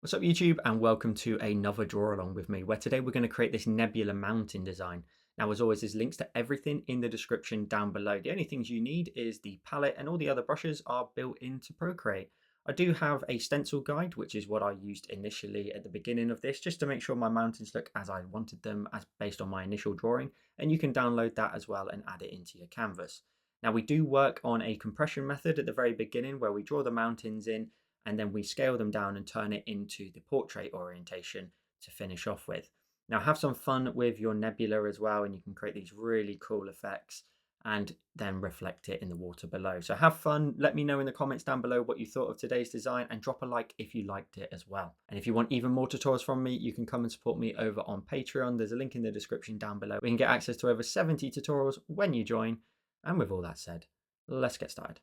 What's up YouTube, and welcome to another draw along with me, where today we're going to create this Nebula Mountain design. Now, as always, there's links to everything in the description down below. The only things you need is the palette, and all the other brushes are built into Procreate. I do have a stencil guide, which is what I used initially at the beginning of this, just to make sure my mountains look as I wanted them, as based on my initial drawing. And you can download that as well and add it into your canvas. Now, we do work on a compression method at the very beginning where we draw the mountains in, and then we scale them down and turn it into the portrait orientation to finish off with. Now, have some fun with your nebula as well, and you can create these really cool effects and then reflect it in the water below. So have fun. Let me know in the comments down below what you thought of today's design, and drop a like if you liked it as well. And if you want even more tutorials from me, you can come and support me over on Patreon. There's a link in the description down below. We can get access to over 70 tutorials when you join. And with all that said, let's get started.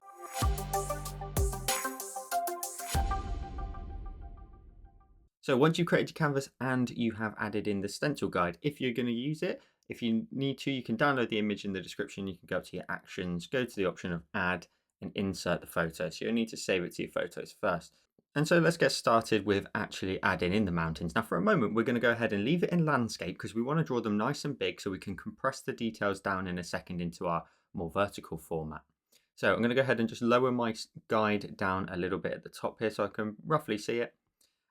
So once you've created your canvas and you have added in the stencil guide, if you're going to use it, if you need to, you can download the image in the description. You can go to your actions, go to the option of add, and insert the photo. So you'll need to save it to your photos first. And so let's get started with actually adding in the mountains. Now for a moment, we're going to go ahead and leave it in landscape because we want to draw them nice and big so we can compress the details down in a second into our more vertical format. So I'm going to go ahead and just lower my guide down a little bit at the top here so I can roughly see it.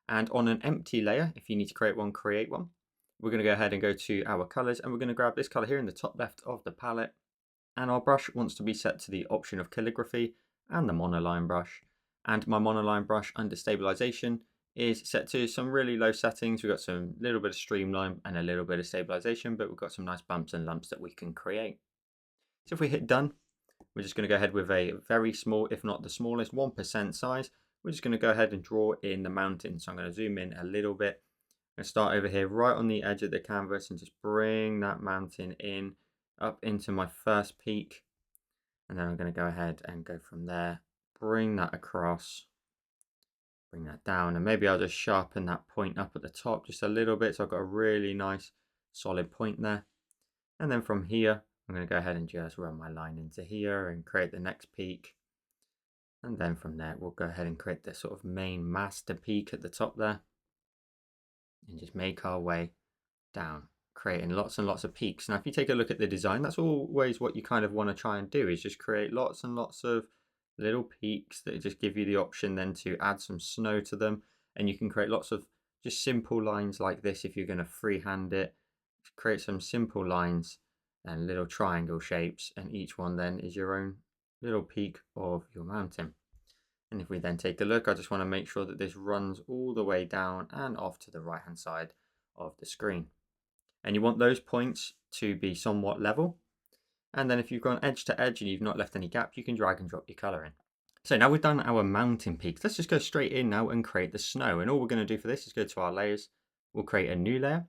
And on an empty layer, if you need to create one, create one. We're going to go ahead and go to our colors, and we're going to grab this color here in the top left of the palette. And our brush wants to be set to the option of calligraphy and the monoline brush. And my monoline brush under stabilization is set to some really low settings. We've got some little bit of streamline and a little bit of stabilization, but we've got some nice bumps and lumps that we can create. So if we hit done, we're just going to go ahead with a very small, if not the smallest, 1% size. We're just going to go ahead and draw in the mountain. So I'm going to zoom in a little bit. I'm going to start over here right on the edge of the canvas and just bring that mountain in up into my first peak. And then I'm going to go ahead and go from there, bring that across, bring that down, and maybe I'll just sharpen that point up at the top just a little bit so I've got a really nice solid point there. And then from here, I'm going to go ahead and just run my line into here and create the next peak. And then from there, we'll go ahead and create the sort of main master peak at the top there. And just make our way down, creating lots and lots of peaks. Now, if you take a look at the design, that's always what you kind of want to try and do, is just create lots and lots of little peaks that just give you the option then to add some snow to them. And you can create lots of just simple lines like this if you're going to freehand it. Create some simple lines and little triangle shapes, and each one then is your own little peak of your mountain. And if we then take a look, I just want to make sure that this runs all the way down and off to the right hand side of the screen. And you want those points to be somewhat level. And then if you've gone edge to edge and you've not left any gap, you can drag and drop your color in. So now we've done our mountain peaks. Let's just go straight in now and create the snow. And all we're going to do for this is go to our layers. We'll create a new layer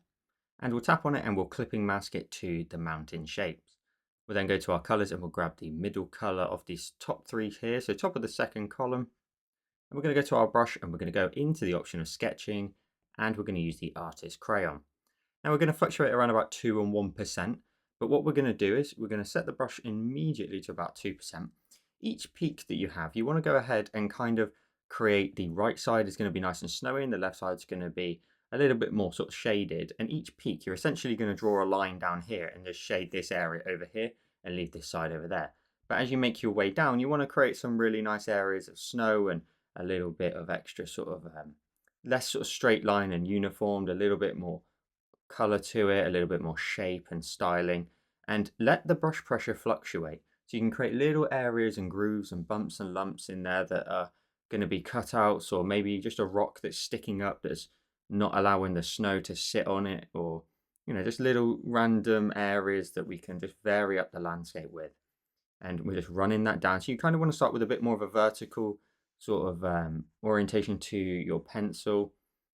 and we'll tap on it and we'll clipping mask it to the mountain shapes. We'll then go to our colors and we'll grab the middle color of these top three here. So top of the second column. And we're going to go to our brush and we're going to go into the option of sketching, and we're going to use the artist crayon. Now we're going to fluctuate around about 2 and 1%. But what we're going to do is we're going to set the brush immediately to about 2%. Each peak that you have, you want to go ahead and kind of create the right side is going to be nice and snowy, and the left side is going to be a little bit more sort of shaded. And each peak, you're essentially going to draw a line down here and just shade this area over here and leave this side over there. But as you make your way down, you want to create some really nice areas of snow and a little bit of extra sort of less sort of straight line and uniformed, a little bit more color to it, a little bit more shape and styling, and let the brush pressure fluctuate. So you can create little areas and grooves and bumps and lumps in there that are going to be cutouts, or maybe just a rock that's sticking up that's not allowing the snow to sit on it, or just little random areas that we can just vary up the landscape with. And we're just running that down. So you kind of want to start with a bit more of a vertical sort of orientation to your pencil,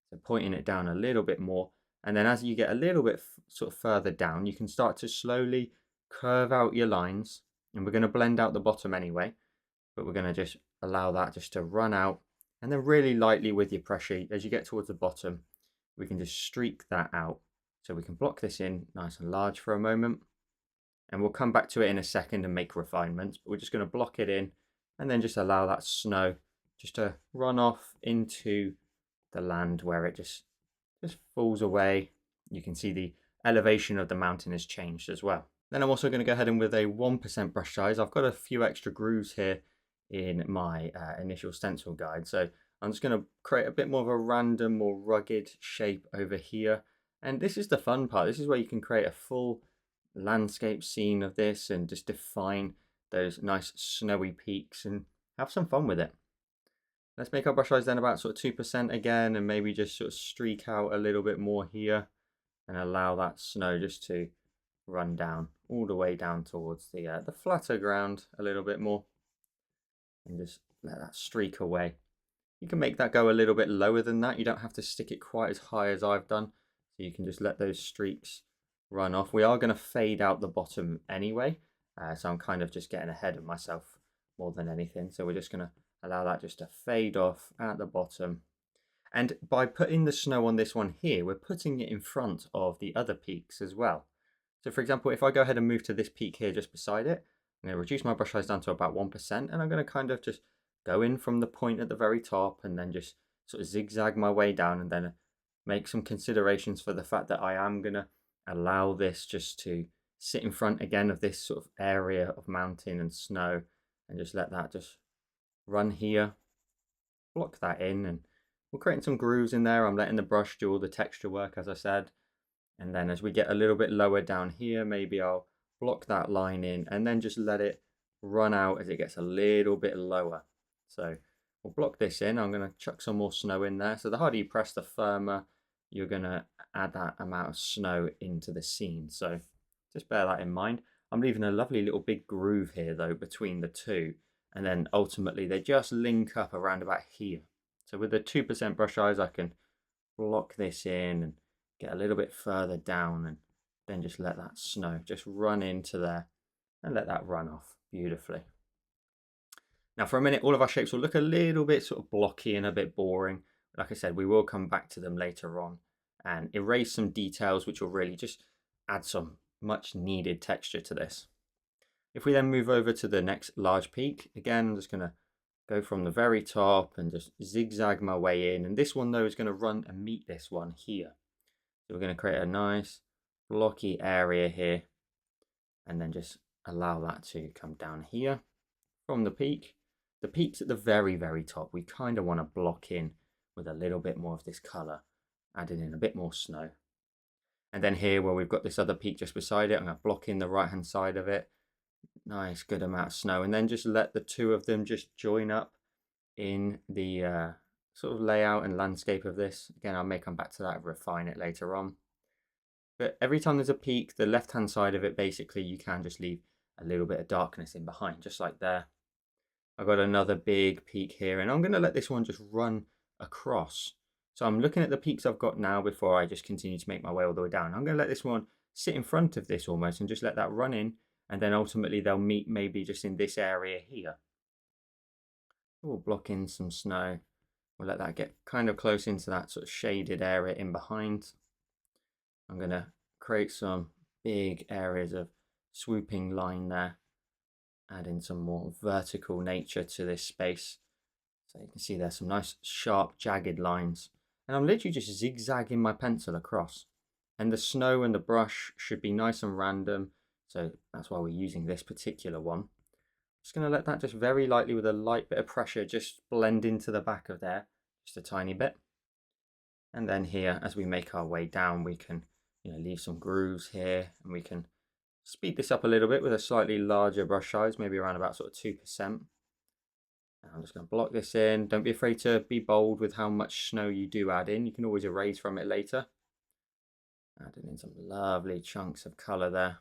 so pointing it down a little bit more. And then as you get a little bit sort of further down, you can start to slowly curve out your lines. And we're going to blend out the bottom anyway, but we're going to just allow that just to run out. And then really lightly with your pressure, as you get towards the bottom, we can just streak that out. So we can block this in nice and large for a moment. And we'll come back to it in a second and make refinements, but we're just going to block it in and then just allow that snow just to run off into the land where it just falls away. You can see the elevation of the mountain has changed as well. Then I'm also going to go ahead and with a 1% brush size, I've got a few extra grooves here in my initial stencil guide. So I'm just going to create a bit more of a random, more rugged shape over here. And this is the fun part. This is where you can create a full landscape scene of this and just define those nice snowy peaks and have some fun with it. Let's make our brush size then about sort of 2% again, and maybe just sort of streak out a little bit more here and allow that snow just to run down all the way down towards the flatter ground a little bit more, and just let that streak away. You can make that go a little bit lower than that. You don't have to stick it quite as high as I've done, so you can just let those streaks run off. We are going to fade out the bottom anyway, so I'm kind of just getting ahead of myself more than anything. So we're just going to allow that just to fade off at the bottom. And by putting the snow on this one here, we're putting it in front of the other peaks as well. So for example, if I go ahead and move to this peak here just beside it, I'm going to reduce my brush size down to about 1%, and I'm going to kind of just go in from the point at the very top and then just sort of zigzag my way down, and then make some considerations for the fact that I am going to allow this just to sit in front again of this sort of area of mountain and snow, and just let that just run here, block that in, and we're creating some grooves in there. I'm letting the brush do all the texture work, as I said. And then as we get a little bit lower down here, maybe I'll block that line in and then just let it run out as it gets a little bit lower. So we'll block this in. I'm going to chuck some more snow in there. So the harder you press, the firmer you're going to add that amount of snow into the scene. So just bear that in mind. I'm leaving a lovely little big groove here though between the two, and then ultimately they just link up around about here. So with the 2% brush size, I can block this in and get a little bit further down, and then just let that snow just run into there and let that run off beautifully. Now for a minute, all of our shapes will look a little bit sort of blocky and a bit boring. Like I said, we will come back to them later on and erase some details which will really just add some much needed texture to this. If we then move over to the next large peak, again, I'm just going to go from the very top and just zigzag my way in. And this one though is going to run and meet this one here. So we're going to create a nice blocky area here, and then just allow that to come down here from the peak. The peak's at the very, very top. We kind of want to block in with a little bit more of this color, adding in a bit more snow. And then here where we've got this other peak just beside it, I'm going to block in the right hand side of it. Nice good amount of snow, and then just let the two of them just join up in the sort of layout and landscape of this. Again, I may come back to that and refine it later on. But every time there's a peak, the left hand side of it, basically you can just leave a little bit of darkness in behind, just like there. I've got another big peak here, and I'm going to let this one just run across. So I'm looking at the peaks I've got now before I just continue to make my way all the way down. I'm going to let this one sit in front of this almost and just let that run in, and then ultimately they'll meet maybe just in this area here. We'll block in some snow. We'll let that get kind of close into that sort of shaded area in behind. I'm going to create some big areas of swooping line there, add in some more vertical nature to this space. So you can see there's some nice sharp jagged lines, and I'm literally just zigzagging my pencil across, and the snow and the brush should be nice and random, so that's why we're using this particular one. Just going to let that just very lightly with a light bit of pressure just blend into the back of there, just a tiny bit. And then here, as we make our way down, we can leave some grooves here, and we can speed this up a little bit with a slightly larger brush size, maybe around about sort of 2%. I'm just going to block this in. Don't be afraid to be bold with how much snow you do add in. You can always erase from it later. Adding in some lovely chunks of colour there.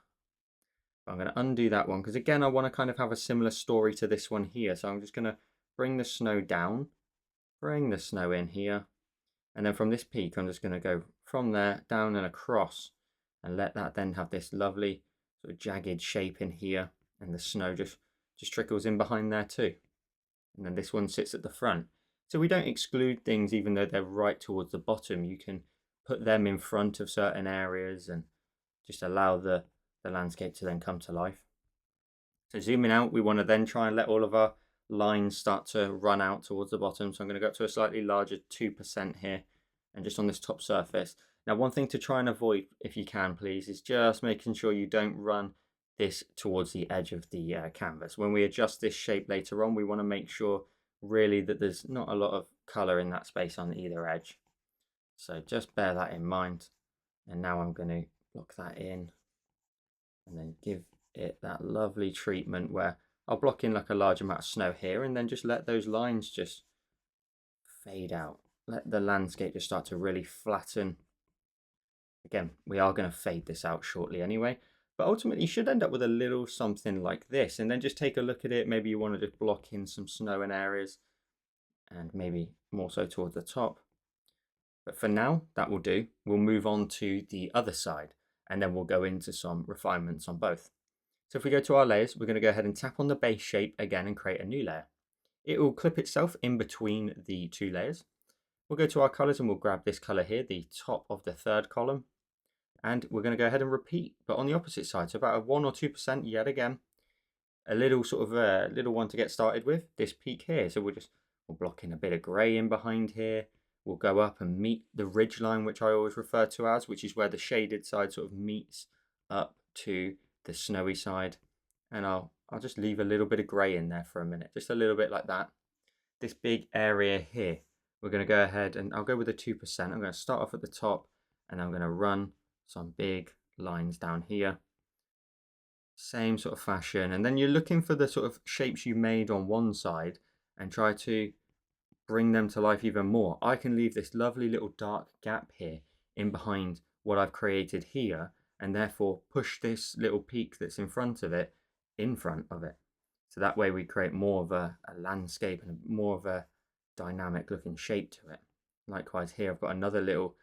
I'm going to undo that one because again I want to kind of have a similar story to this one here. So I'm just going to bring the snow down, bring the snow in here, and then from this peak I'm just going to go from there down and across, and let that then have this lovely sort of jagged shape in here, and the snow just trickles in behind there too. And then this one sits at the front. So we don't exclude things even though they're right towards the bottom. You can put them in front of certain areas and just allow the landscape to then come to life. So zooming out, we want to then try and let all of our lines start to run out towards the bottom. So I'm going to go up to a slightly larger 2% here, and just on this top surface. Now, one thing to try and avoid, if you can please, is just making sure you don't run this towards the edge of the canvas. When we adjust this shape later on, we want to make sure really that there's not a lot of color in that space on either edge. So just bear that in mind. And now I'm going to block that in and then give it that lovely treatment where I'll block in like a large amount of snow here, and then just let those lines just fade out. Let the landscape just start to really flatten. Again, we are going to fade this out shortly anyway, but ultimately you should end up with a little something like this, and then just take a look at it. Maybe you want to just block in some snow in areas, and maybe more so towards the top. But for now, that will do. We'll move on to the other side, and then we'll go into some refinements on both. So if we go to our layers, we're going to go ahead and tap on the base shape again and create a new layer. It will clip itself in between the two layers. We'll go to our colors and we'll grab this color here, the top of the third column. And we're going to go ahead and repeat, but on the opposite side. So about a 1 or 2% yet again. A little sort of a little one to get started with, this peak here. So we'll block in a bit of gray in behind here. We'll go up and meet the ridge line, which I always refer to as, which is where the shaded side sort of meets up to the snowy side. And I'll just leave a little bit of gray in there for a minute, just a little bit like that. This big area here, we're going to go ahead and I'll go with a 2%. I'm going to start off at the top and I'm going to run some big lines down here. Same sort of fashion. And then you're looking for the sort of shapes you made on one side and try to bring them to life even more. I can leave this lovely little dark gap here in behind what I've created here, and therefore push this little peak that's in front of it in front of it. So that way we create more of a landscape and more of a dynamic looking shape to it. Likewise here, I've got another little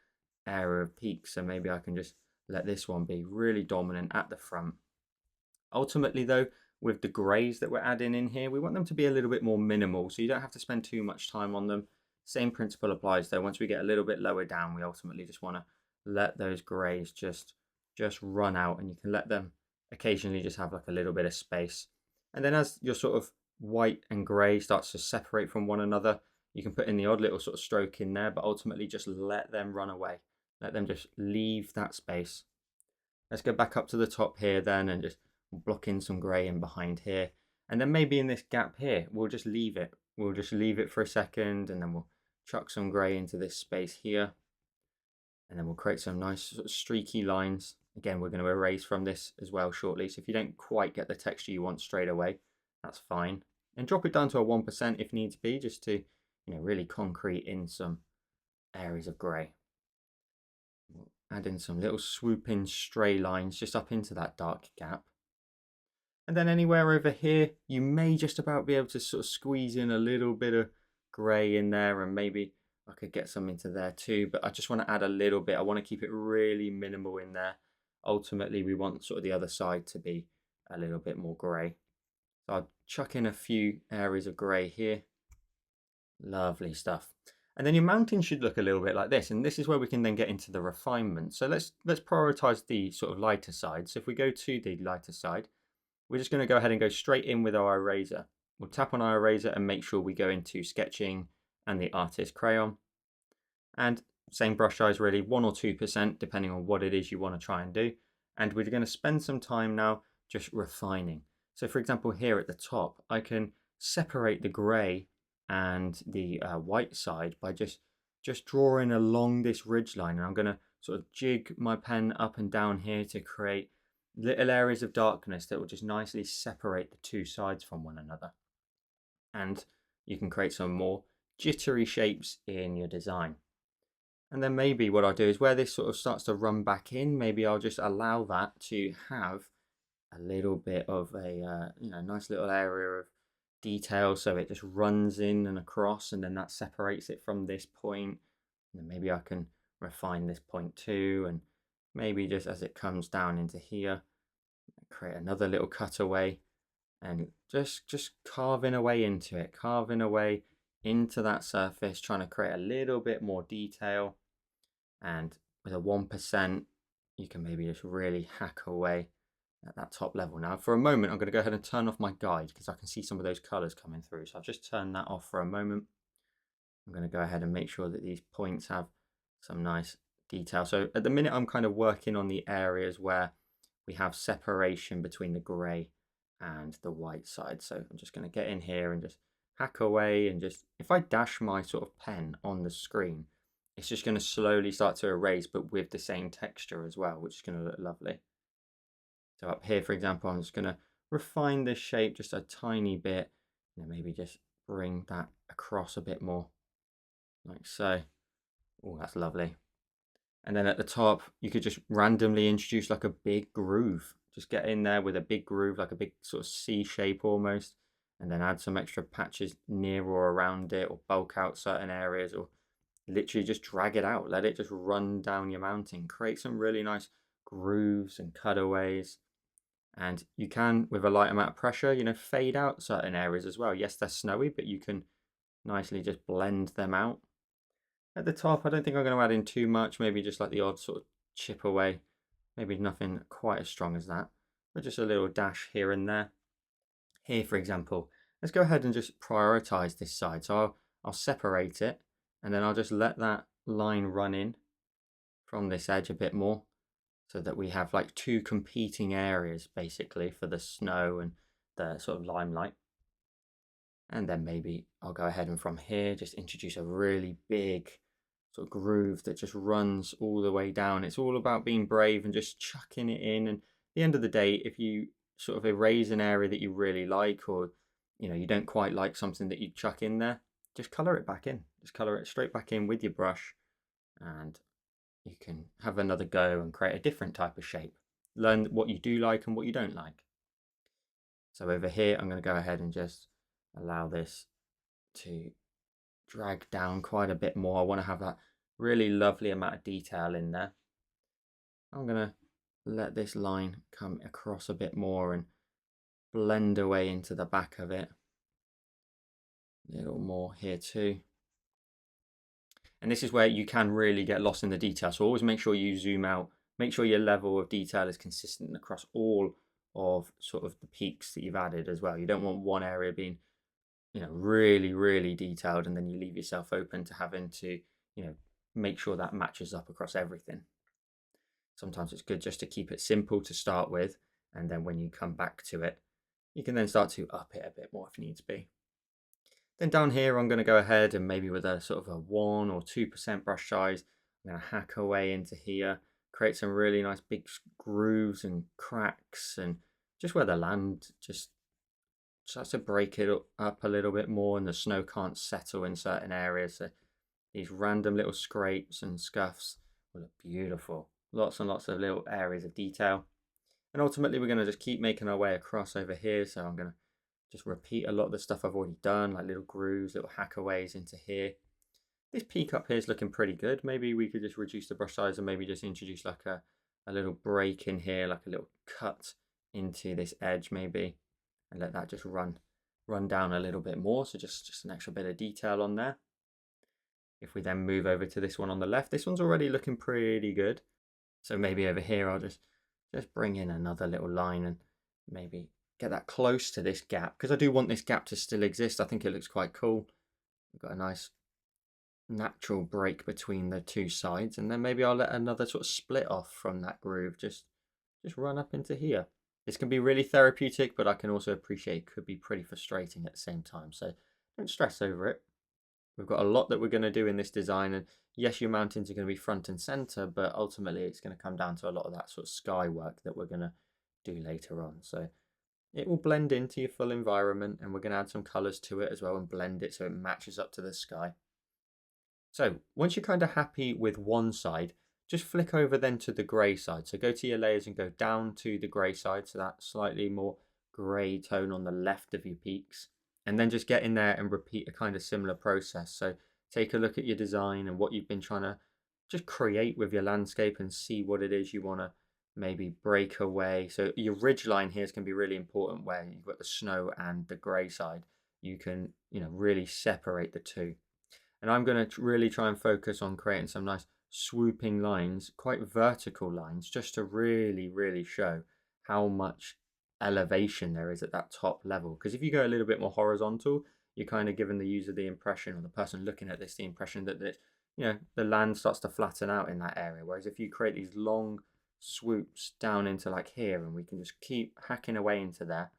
area of peaks, so maybe I can just let this one be really dominant at the front. Ultimately though, with the greys that we're adding in here, we want them to be a little bit more minimal, so you don't have to spend too much time on them. Same principle applies though. Once we get a little bit lower down, we ultimately just want to let those greys just run out, and you can let them occasionally just have like a little bit of space. And then as your sort of white and grey starts to separate from one another, you can put in the odd little sort of stroke in there, but ultimately just let them run away. Let them just leave that space. Let's go back up to the top here then and just block in some grey in behind here. And then maybe in this gap here, we'll just leave it. We'll just leave it for a second, and then we'll chuck some grey into this space here. And then we'll create some nice sort of streaky lines. Again, we're going to erase from this as well shortly. So if you don't quite get the texture you want straight away, that's fine. And drop it down to a 1% if needs be, just to, you know, really concrete in some areas of grey. We'll add in some little swooping stray lines just up into that dark gap. And then anywhere over here, you may just about be able to sort of squeeze in a little bit of grey in there, and maybe I could get some into there too, but I just want to add a little bit. I want to keep it really minimal in there. Ultimately, we want sort of the other side to be a little bit more grey. So I'll chuck in a few areas of grey here. Lovely stuff. And then your mountain should look a little bit like this, and this is where we can then get into the refinement. So let's prioritize the sort of lighter side. So if we go to the lighter side, we're just going to go ahead and go straight in with our eraser. We'll tap on our eraser and make sure we go into sketching and the artist crayon. And same brush size really, 1 or 2% depending on what it is you want to try and do. And we're going to spend some time now just refining. So for example, here at the top, I can separate the grey and the white side by just drawing along this ridge line. And I'm going to sort of jig my pen up and down here to create little areas of darkness that will just nicely separate the two sides from one another. And you can create some more jittery shapes in your design. And then maybe what I'll do is where this sort of starts to run back in, maybe I'll just allow that to have a little bit of a nice little area of detail, so it just runs in and across, and then that separates it from this point. And then maybe I can refine this point too, and maybe just as it comes down into here, create another little cutaway, and just carving away into it, carving away into that surface, trying to create a little bit more detail. And with a 1%, you can maybe just really hack away at that top level. Now for a moment, I'm going to go ahead and turn off my guide because I can see some of those colors coming through. So I've just turned that off for a moment. I'm going to go ahead and make sure that these points have some nice detail. So at the minute, I'm kind of working on the areas where we have separation between the gray and the white side. So I'm just going to get in here and just hack away, and just, if I dash my sort of pen on the screen, it's just going to slowly start to erase, but with the same texture as well, which is going to look lovely. So up here, for example, I'm just going to refine this shape just a tiny bit, and maybe just bring that across a bit more, like so. Oh, that's lovely. And then at the top, you could just randomly introduce like a big groove. Just get in there with a big groove, like a big sort of C shape almost, and then add some extra patches near or around it, or bulk out certain areas, or literally just drag it out. Let it just run down your mountain. Create some really nice grooves and cutaways. And you can, with a light amount of pressure, fade out certain areas as well. Yes, they're snowy, but you can nicely just blend them out. At the top, I don't think I'm going to add in too much, maybe just like the odd sort of chip away. Maybe nothing quite as strong as that, but just a little dash here and there. Here, for example, let's go ahead and just prioritize this side. So I'll separate it, and then I'll just let that line run in from this edge a bit more, so that we have like two competing areas basically for the snow and the sort of limelight. And then maybe I'll go ahead and from here just introduce a really big sort of groove that just runs all the way down. It's all about being brave and just chucking it in. And at the end of the day, if you sort of erase an area that you really like, or you don't quite like something that you chuck in there, just color it back in. Just color it straight back in with your brush, and you can have another go and create a different type of shape. Learn what you do like and what you don't like. So over here, I'm going to go ahead and just allow this to drag down quite a bit more. I want to have that really lovely amount of detail in there. I'm going to let this line come across a bit more and blend away into the back of it. A little more here too. And this is where you can really get lost in the detail. So always make sure you zoom out, make sure your level of detail is consistent across all of sort of the peaks that you've added as well. You don't want one area being, really, really detailed, and then you leave yourself open to having to, make sure that matches up across everything. Sometimes it's good just to keep it simple to start with, and then when you come back to it, you can then start to up it a bit more if needs be. Then down here, I'm going to go ahead and maybe with a sort of a 1 or 2% brush size, I'm going to hack away into here, create some really nice big grooves and cracks, and just where the land just starts to break it up a little bit more, and the snow can't settle in certain areas. So these random little scrapes and scuffs will look beautiful. Lots and lots of little areas of detail. And ultimately, we're going to just keep making our way across over here. So I'm going to just repeat a lot of the stuff I've already done, like little grooves, little hackaways into here. This peak up here is looking pretty good. Maybe we could just reduce the brush size and maybe just introduce like a little break in here, like a little cut into this edge maybe, and let that just run down a little bit more. So just an extra bit of detail on there. If we then move over to this one on the left, this one's already looking pretty good. So maybe over here, I'll just bring in another little line and maybe get that close to this gap, because I do want this gap to still exist. I think it looks quite cool. We've got a nice natural break between the two sides, and then maybe I'll let another sort of split off from that groove just run up into here. This can be really therapeutic, but I can also appreciate it could be pretty frustrating at the same time. So don't stress over it. We've got a lot that we're going to do in this design, and yes, your mountains are going to be front and center, but ultimately it's going to come down to a lot of that sort of sky work that we're going to do later on. So it will blend into your full environment, and we're going to add some colors to it as well and blend it so it matches up to the sky. So once you're kind of happy with one side, just flick over then to the grey side. So go to your layers and go down to the grey side, so that slightly more grey tone on the left of your peaks. And then just get in there and repeat a kind of similar process. So take a look at your design and what you've been trying to just create with your landscape, and see what it is you want to maybe break away. So your ridge line here is going to be really important, where you've got the snow and the grey side. You can, really separate the two. And I'm going to really try and focus on creating some nice swooping lines, quite vertical lines, just to really, really show how much elevation there is at that top level. Because if you go a little bit more horizontal, you're kind of giving the user the impression, or the person looking at this, the impression that the land starts to flatten out in that area. Whereas if you create these long swoops down into like here, and we can just keep hacking away into there,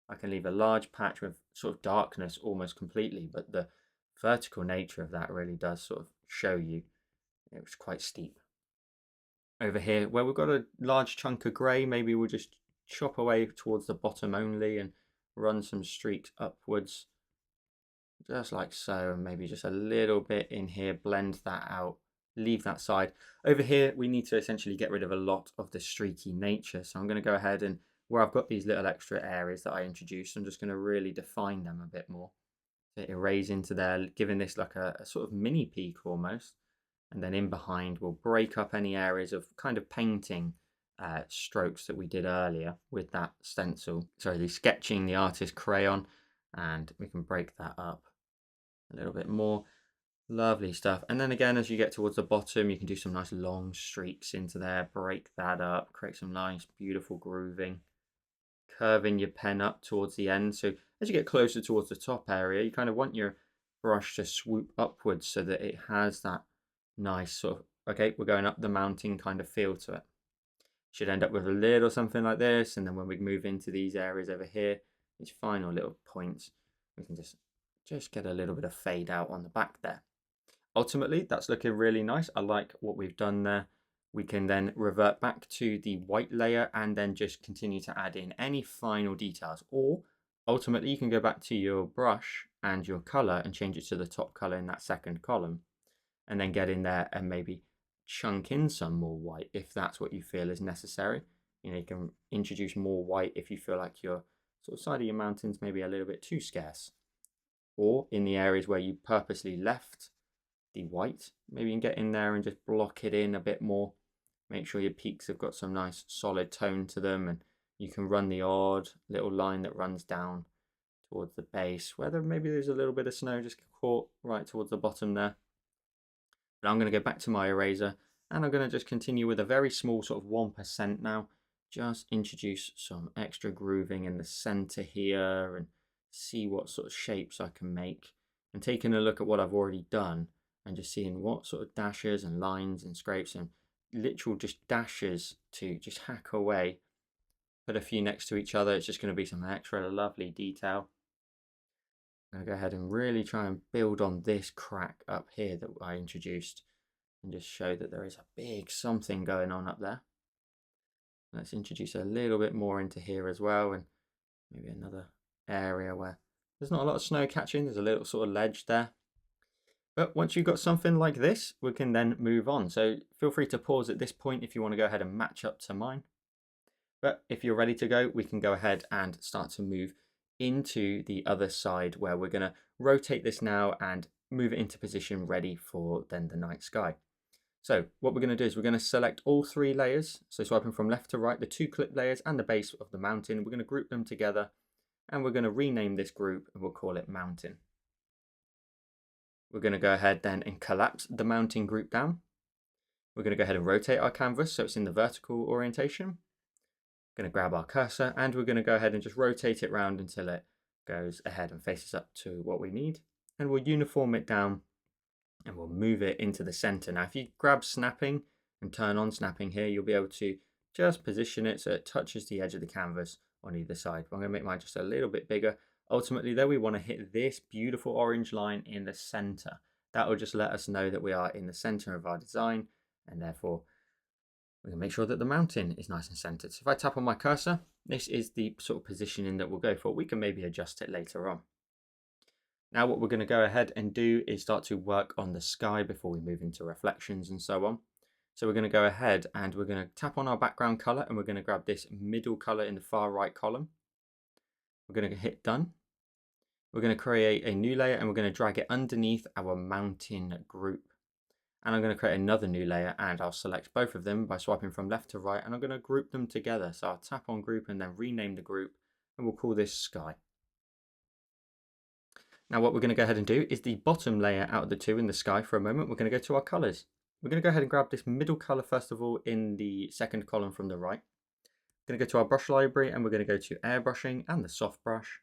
I can leave a large patch with sort of darkness almost completely, but the vertical nature of that really does sort of show you it was quite steep. Over here, where we've got a large chunk of grey, maybe we'll just chop away towards the bottom only and run some streaks upwards, just like so, and maybe just a little bit in here, blend that out, leave that side. Over here, we need to essentially get rid of a lot of the streaky nature. So I'm going to go ahead and where I've got these little extra areas that I introduced, I'm just going to really define them a bit more. So erase into there, giving this like a sort of mini peak almost. And then in behind, we'll break up any areas of kind of painting strokes that we did earlier with that stencil. Sorry, the sketching, the artist crayon, and we can break that up a little bit more. Lovely stuff. And then again, as you get towards the bottom, you can do some nice long streaks into there, break that up, create some nice, beautiful grooving, curving your pen up towards the end. So as you get closer towards the top area, you kind of want your brush to swoop upwards so that it has that nice sort of, okay, we're going up the mountain kind of feel to it. Should end up with a little something like this. And then when we move into these areas over here, these final little points, we can just get a little bit of fade out on the back there. Ultimately, that's looking really nice. I like what we've done there. We can then revert back to the white layer and then just continue to add in any final details. Or ultimately, you can go back to your brush and your color and change it to the top color in that second column. And then get in there and maybe chunk in some more white if that's what you feel is necessary. You know, you can introduce more white if you feel like your sort of side of your mountains maybe a little bit too scarce. Or in the areas where you purposely left the white, maybe you can get in there and just block it in a bit more. Make sure your peaks have got some nice solid tone to them, and you can run the odd little line that runs down towards the base, where maybe there's a little bit of snow just caught right towards the bottom there. But I'm going to go back to my eraser and I'm going to just continue with a very small sort of 1% now. Just introduce some extra grooving in the center here and see what sort of shapes I can make. And taking a look at what I've already done and just seeing what sort of dashes and lines and scrapes and literal just dashes to just hack away. Put a few next to each other. It's just going to be some extra lovely detail. I'm going to go ahead and really try and build on this crack up here that I introduced and just show that there is a big something going on up there. Let's introduce a little bit more into here as well, and maybe another area where there's not a lot of snow catching. There's a little sort of ledge there. But once you've got something like this, we can then move on. So feel free to pause at this point if you want to go ahead and match up to mine. But if you're ready to go, we can go ahead and start to move into the other side where we're going to rotate this now and move it into position ready for then the night sky. So what we're going to do is we're going to select all three layers. So swiping from left to right, the two clip layers and the base of the mountain. We're going to group them together and we're going to rename this group and we'll call it mountain. We're going to go ahead then and collapse the mountain group down. We're going to go ahead and rotate our canvas so it's in the vertical orientation. We're going to grab our cursor and we're going to go ahead and just rotate it round until it goes ahead and faces up to what we need. And we'll uniform it down and we'll move it into the center. Now, if you grab snapping and turn on snapping here, you'll be able to just position it so it touches the edge of the canvas on either side. I'm going to make mine just a little bit bigger. Ultimately, though, we want to hit this beautiful orange line in the center. That will just let us know that we are in the center of our design, and therefore we can make sure that the mountain is nice and centered. So if I tap on my cursor, this is the sort of positioning that we'll go for. We can maybe adjust it later on. Now what we're going to go ahead and do is start to work on the sky before we move into reflections and so on. So we're going to go ahead and we're going to tap on our background color and we're going to grab this middle color in the far right column. We're going to hit done. We're going to create a new layer and we're going to drag it underneath our mountain group. And I'm going to create another new layer and I'll select both of them by swiping from left to right and I'm going to group them together. So I'll tap on group and then rename the group and we'll call this sky. Now what we're going to go ahead and do is the bottom layer out of the two in the sky for a moment. We're going to go to our colors. We're going to go ahead and grab this middle color first of all in the second column from the right. Going to go to our brush library and we're going to go to airbrushing and the soft brush.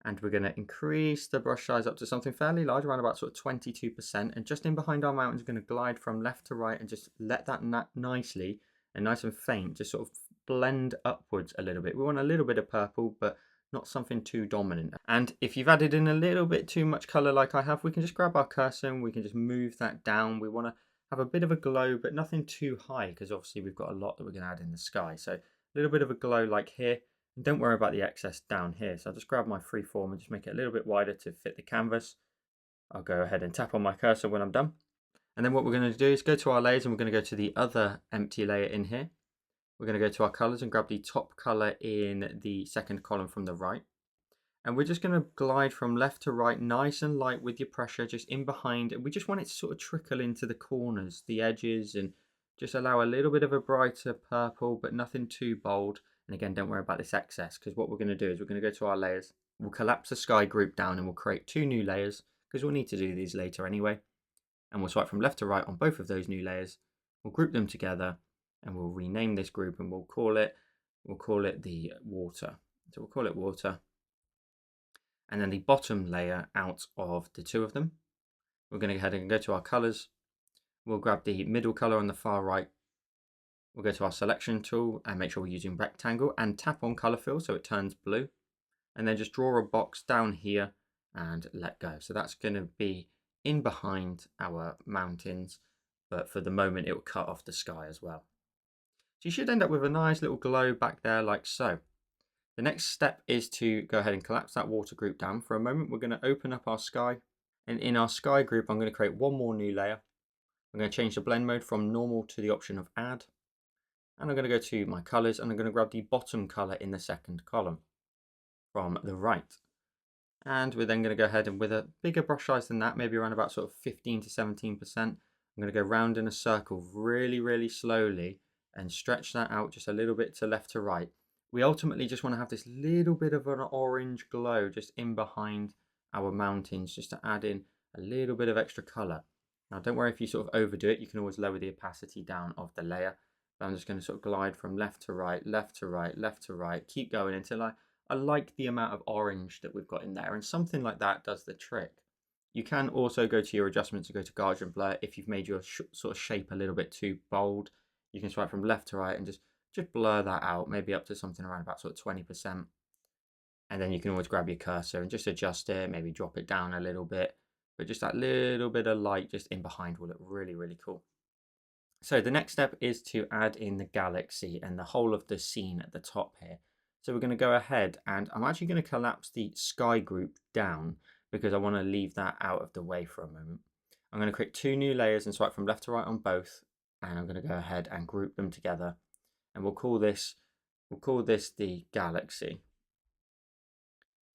And we're going to increase the brush size up to something fairly large, around about sort of 22%. And just in behind our mountains, we're going to glide from left to right and just let that nicely and nice and faint just sort of blend upwards a little bit. We want a little bit of purple, but not something too dominant. And if you've added in a little bit too much color like I have, we can just grab our cursor and we can just move that down. We want to have a bit of a glow, but nothing too high, because obviously we've got a lot that we're going to add in the sky. So a little bit of a glow like here. And don't worry about the excess down here. So I'll just grab my freeform and just make it a little bit wider to fit the canvas. I'll go ahead and tap on my cursor when I'm done. And then what we're going to do is go to our layers and we're going to go to the other empty layer in here. We're going to go to our colors and grab the top color in the second column from the right. And we're just going to glide from left to right, nice and light with your pressure, just in behind. And we just want it to sort of trickle into the corners, the edges, and just allow a little bit of a brighter purple, but nothing too bold. And again, don't worry about this excess, because what we're going to do is we're going to go to our layers. We'll collapse the sky group down and we'll create 2 new layers, because we'll need to do these later anyway. And we'll swipe from left to right on both of those new layers. We'll group them together and we'll rename this group and we'll call it the water. So we'll call it water. And then the bottom layer out of the 2 of them, we're going to go ahead and go to our colors. We'll grab the middle color on the far right. We'll go to our selection tool and make sure we're using rectangle and tap on color fill so it turns blue. And then just draw a box down here and let go. So that's going to be in behind our mountains, but for the moment it will cut off the sky as well. So you should end up with a nice little glow back there like so. The next step is to go ahead and collapse that water group down. For a moment, we're going to open up our sky. And in our sky group, I'm going to create 1 more new layer. I'm going to change the blend mode from normal to the option of add. And I'm going to go to my colors and I'm going to grab the bottom color in the second column from the right. And we're then going to go ahead and with a bigger brush size than that, maybe around about sort of 15 to 17%, I'm going to go round in a circle really, really slowly and stretch that out just a little bit to left to right. We ultimately just want to have this little bit of an orange glow just in behind our mountains, just to add in a little bit of extra color. Now, don't worry if you sort of overdo it. You can always lower the opacity down of the layer. But I'm just going to sort of glide from left to right, left to right, left to right. Keep going until I like the amount of orange that we've got in there. And something like that does the trick. You can also go to your adjustments and go to Guardian Blur. If you've made your sort of shape a little bit too bold, you can swipe from left to right and just blur that out, maybe up to something around about sort of 20%. And then you can always grab your cursor and just adjust it, maybe drop it down a little bit. But just that little bit of light just in behind will look really, really cool. So the next step is to add in the galaxy and the whole of the scene at the top here. So we're going to go ahead and I'm actually going to collapse the sky group down because I want to leave that out of the way for a moment. I'm going to create 2 new layers and swipe from left to right on both. And I'm going to go ahead and group them together. And we'll call this the galaxy.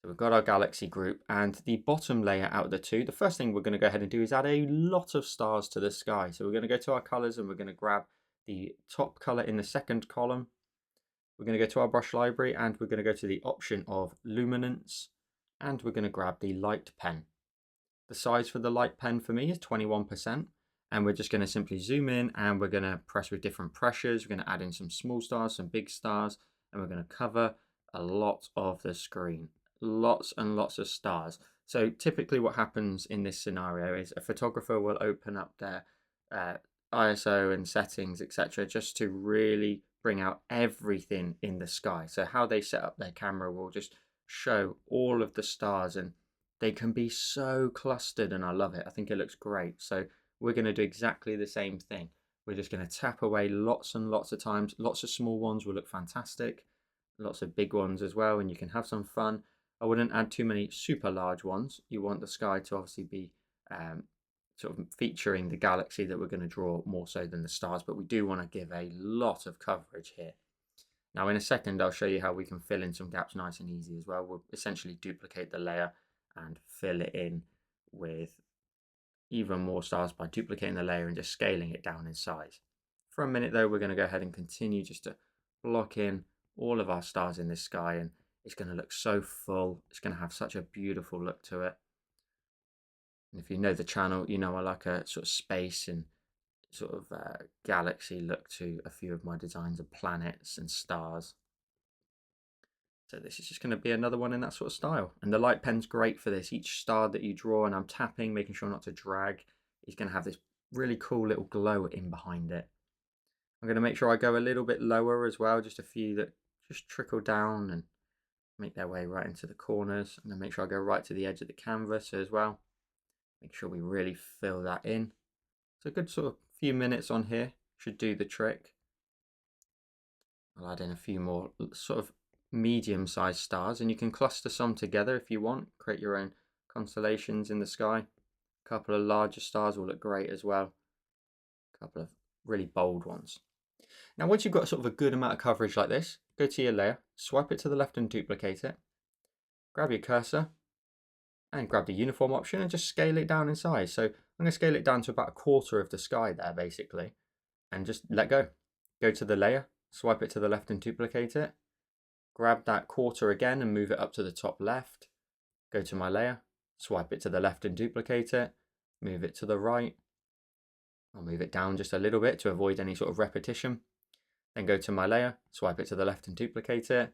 So we've got our galaxy group, and the bottom layer out of the 2, the first thing we're going to go ahead and do is add a lot of stars to the sky. So we're going to go to our colors and we're going to grab the top color in the second column. We're going to go to our brush library and we're going to go to the option of luminance, and we're going to grab the light pen. The size for the light pen for me is 21%. And we're just going to simply zoom in and we're going to press with different pressures. We're going to add in some small stars, some big stars, and we're going to cover a lot of the screen. Lots and lots of stars. So typically what happens in this scenario is a photographer will open up their ISO and settings, etc., just to really bring out everything in the sky. So how they set up their camera will just show all of the stars, and they can be so clustered, and I love it. I think it looks great. So we're going to do exactly the same thing. We're just going to tap away lots and lots of times. Lots of small ones will look fantastic. Lots of big ones as well, and you can have some fun. I wouldn't add too many super large ones. You want the sky to obviously be sort of featuring the galaxy that we're going to draw more so than the stars, but we do want to give a lot of coverage here. Now in a second, I'll show you how we can fill in some gaps nice and easy as well. We'll essentially duplicate the layer and fill it in with even more stars by duplicating the layer and just scaling it down in size. For a minute though, we're going to go ahead and continue just to block in all of our stars in this sky, and it's going to look so full. It's going to have such a beautiful look to it. And if you know the channel, you know I like a sort of space and sort of galaxy look to a few of my designs of planets and stars. So this is just going to be another one in that sort of style. And the light pen's great for this. Each star that you draw, and I'm tapping, making sure not to drag, is going to have this really cool little glow in behind it. I'm going to make sure I go a little bit lower as well, just a few that just trickle down and make their way right into the corners. I'm going to make sure I go right to the edge of the canvas as well. Make sure we really fill that in. So a good sort of few minutes on here should do the trick. I'll add in a few more sort of medium-sized stars, and you can cluster some together if you want. Create your own constellations in the sky. A couple of larger stars will look great as well. A couple of really bold ones. Now once you've got sort of a good amount of coverage like this, go to your layer, swipe it to the left and duplicate it. Grab your cursor and grab the uniform option and just scale it down in size. So I'm going to scale it down to about 1/4 of the sky there basically, and just let go. Go to the layer, swipe it to the left and duplicate it. Grab that 1/4 again and move it up to the top left. Go to my layer, swipe it to the left and duplicate it. Move it to the right. I'll move it down just a little bit to avoid any sort of repetition. Then go to my layer, swipe it to the left and duplicate it.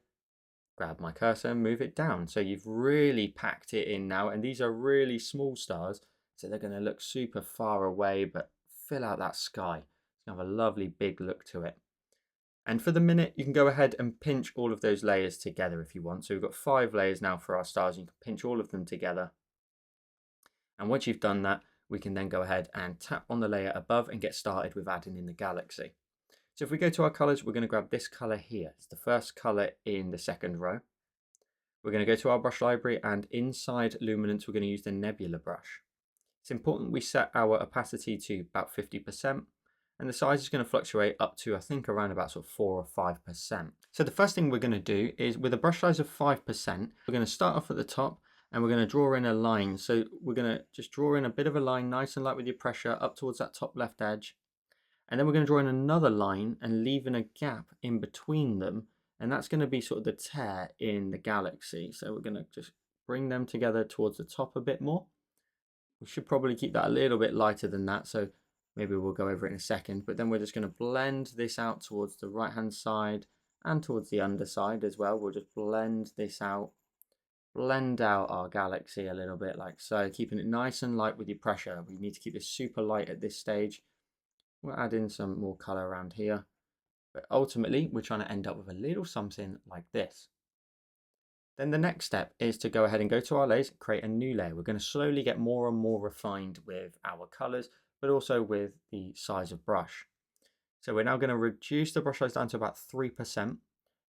Grab my cursor and move it down. So you've really packed it in now, and these are really small stars, so they're going to look super far away, but fill out that sky. It's going to have a lovely big look to it. And for the minute, you can go ahead and pinch all of those layers together if you want. So we've got 5 layers now for our stars. You can pinch all of them together. And once you've done that, we can then go ahead and tap on the layer above and get started with adding in the galaxy. So if we go to our colors, we're going to grab this color here. It's the first color in the second row. We're going to go to our brush library, and inside luminance, we're going to use the Nebula brush. It's important we set our opacity to about 50%, and the size is going to fluctuate up to, I think, around about sort of 4 or 5%. So the first thing we're going to do is, with a brush size of 5%, we're going to start off at the top and we're going to draw in a line. So we're going to just draw in a bit of a line, nice and light with your pressure, up towards that top left edge. And then we're going to draw in another line and leaving a gap in between them. And that's going to be sort of the tear in the galaxy. So we're going to just bring them together towards the top a bit more. We should probably keep that a little bit lighter than that. So maybe we'll go over it in a second. But then we're just going to blend this out towards the right hand side and towards the underside as well. We'll just blend this out. Blend out our galaxy a little bit like so. Keeping it nice and light with your pressure. We need to keep this super light at this stage. We'll add in some more color around here, but ultimately we're trying to end up with a little something like this. Then the next step is to go ahead and go to our layers, create a new layer. We're going to slowly get more and more refined with our colors, but also with the size of brush. So we're now going to reduce the brush size down to about 3%,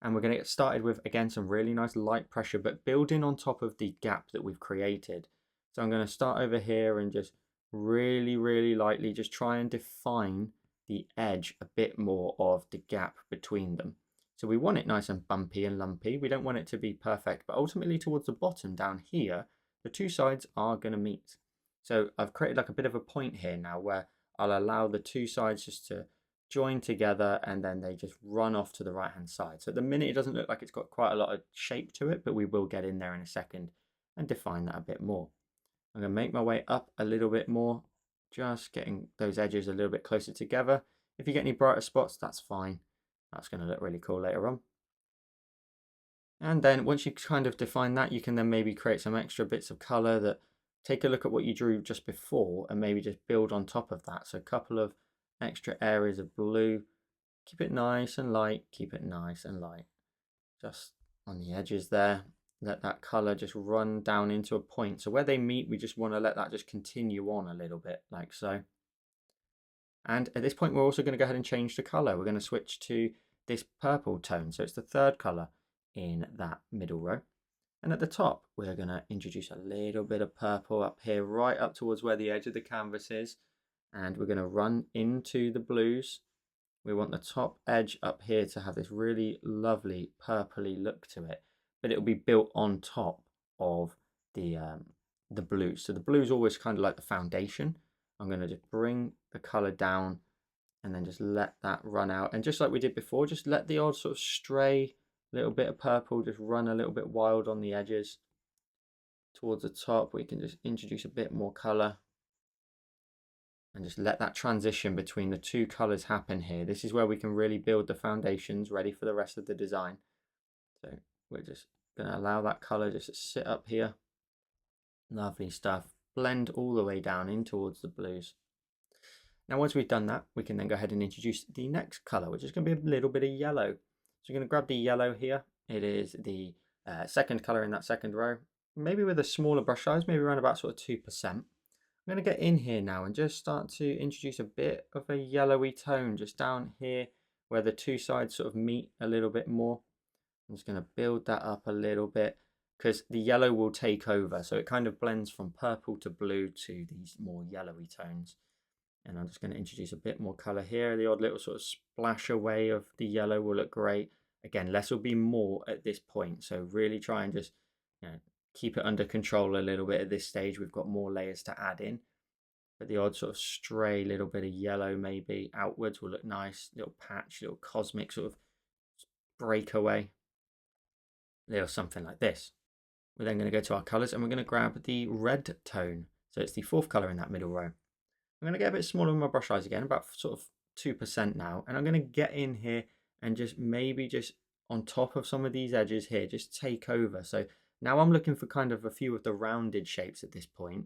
and we're going to get started with, again, some really nice light pressure, but building on top of the gap that we've created. So I'm going to start over here and just really lightly just try and define the edge a bit more of the gap between them. So we want it nice and bumpy and lumpy. We don't want it to be perfect, but ultimately towards the bottom down here, the two sides are going to meet. So I've created like a bit of a point here now where I'll allow the two sides just to join together, and then they just run off to the right hand side. So at the minute it doesn't look like it's got quite a lot of shape to it, but we will get in there in a second and define that a bit more. I'm going to make my way up a little bit more, just getting those edges a little bit closer together. If you get any brighter spots, that's fine. That's going to look really cool later on. And then once you kind of define that, you can then maybe create some extra bits of color that take a look at what you drew just before and maybe just build on top of that. So a couple of extra areas of blue. Keep it nice and light, keep it nice and light. Just on the edges there. Let that color just run down into a point. So where they meet, we just want to let that just continue on a little bit like so. And at this point, we're also going to go ahead and change the color. We're going to switch to this purple tone. So it's the third color in that middle row. And at the top, we're going to introduce a little bit of purple up here, right up towards where the edge of the canvas is. And we're going to run into the blues. We want the top edge up here to have this really lovely purpley look to it, but it'll be built on top of the blue. So the blue is always kind of like the foundation. I'm going to just bring the color down and then just let that run out. And just like we did before, just let the odd sort of stray little bit of purple just run a little bit wild on the edges. Towards the top, we can just introduce a bit more color. and just let that transition between the two colors happen here. This is where we can really build the foundations ready for the rest of the design. So we're just going to allow that color just to sit up here. Lovely stuff. Blend all the way down in towards the blues. Now once we've done that, we can then go ahead and introduce the next color, which is going to be a little bit of yellow. So we're going to grab the yellow here. It is the second color in that second row, maybe with a smaller brush size, maybe around about sort of 2%. I'm going to get in here now and just start to introduce a bit of a yellowy tone just down here where the two sides sort of meet a little bit more. I'm just going to build that up a little bit because the yellow will take over. So it kind of blends from purple to blue to these more yellowy tones. And I'm just going to introduce a bit more color here. The odd little sort of splash away of the yellow will look great. Again, less will be more at this point. So really try and just keep it under control a little bit at this stage. We've got more layers to add in. But the odd sort of stray little bit of yellow maybe outwards will look nice. Little patch, little cosmic sort of breakaway. Little something like this. We're then going to go to our colors and we're going to grab the red tone. So it's the fourth color in that middle row. I'm going to get a bit smaller with my brush size again, about sort of 2% now. And I'm going to get in here and just maybe just on top of some of these edges here, just take over. So now I'm looking for kind of a few of the rounded shapes at this point.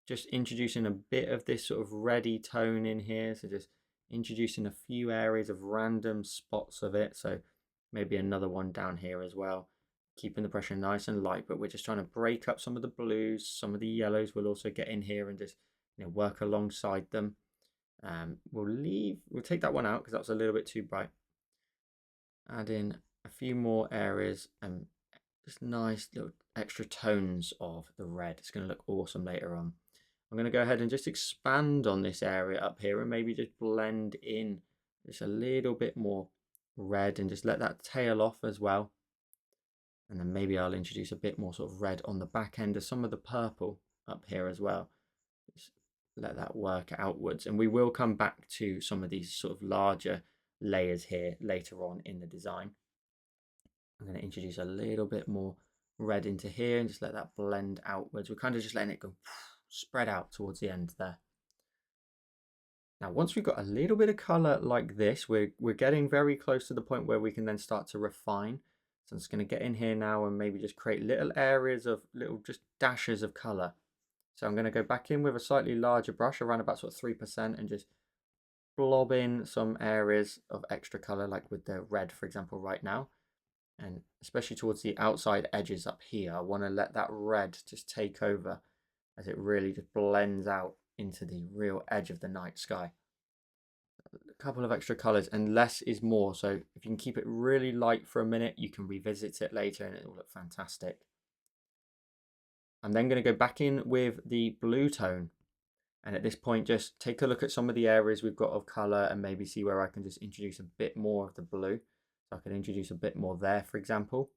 Just introducing a bit of this sort of reddy tone in here. So just introducing a few areas of random spots of it. So maybe another one down here as well. Keeping the pressure nice and light, but we're just trying to break up some of the blues. Some of the yellows will also get in here and just work alongside them. We'll take that one out because that was a little bit too bright. Add in a few more areas and just nice little extra tones of the red. It's going to look awesome later on. I'm going to go ahead and just expand on this area up here and maybe just blend in just a little bit more red and just let that tail off as well. And then maybe I'll introduce a bit more sort of red on the back end of some of the purple up here as well. Just let that work outwards, and we will come back to some of these sort of larger layers here later on in the design. I'm going to introduce a little bit more red into here and just let that blend outwards. We're kind of just letting it go spread out towards the end there. Now once we've got a little bit of color like this, we're getting very close to the point where we can then start to refine. So I'm just going to get in here now and maybe just create little areas of little just dashes of color. So I'm going to go back in with a slightly larger brush, around about sort of 3%, and just blob in some areas of extra color, like with the red, for example, right now. And especially towards the outside edges up here, I want to let that red just take over as it really just blends out into the real edge of the night sky. A couple of extra colors, and less is more. So if you can keep it really light for a minute, you can revisit it later and it will look fantastic. I'm then going to go back in with the blue tone, and at this point just take a look at some of the areas we've got of color and maybe see where I can just introduce a bit more of the blue. So I can introduce a bit more there, for example.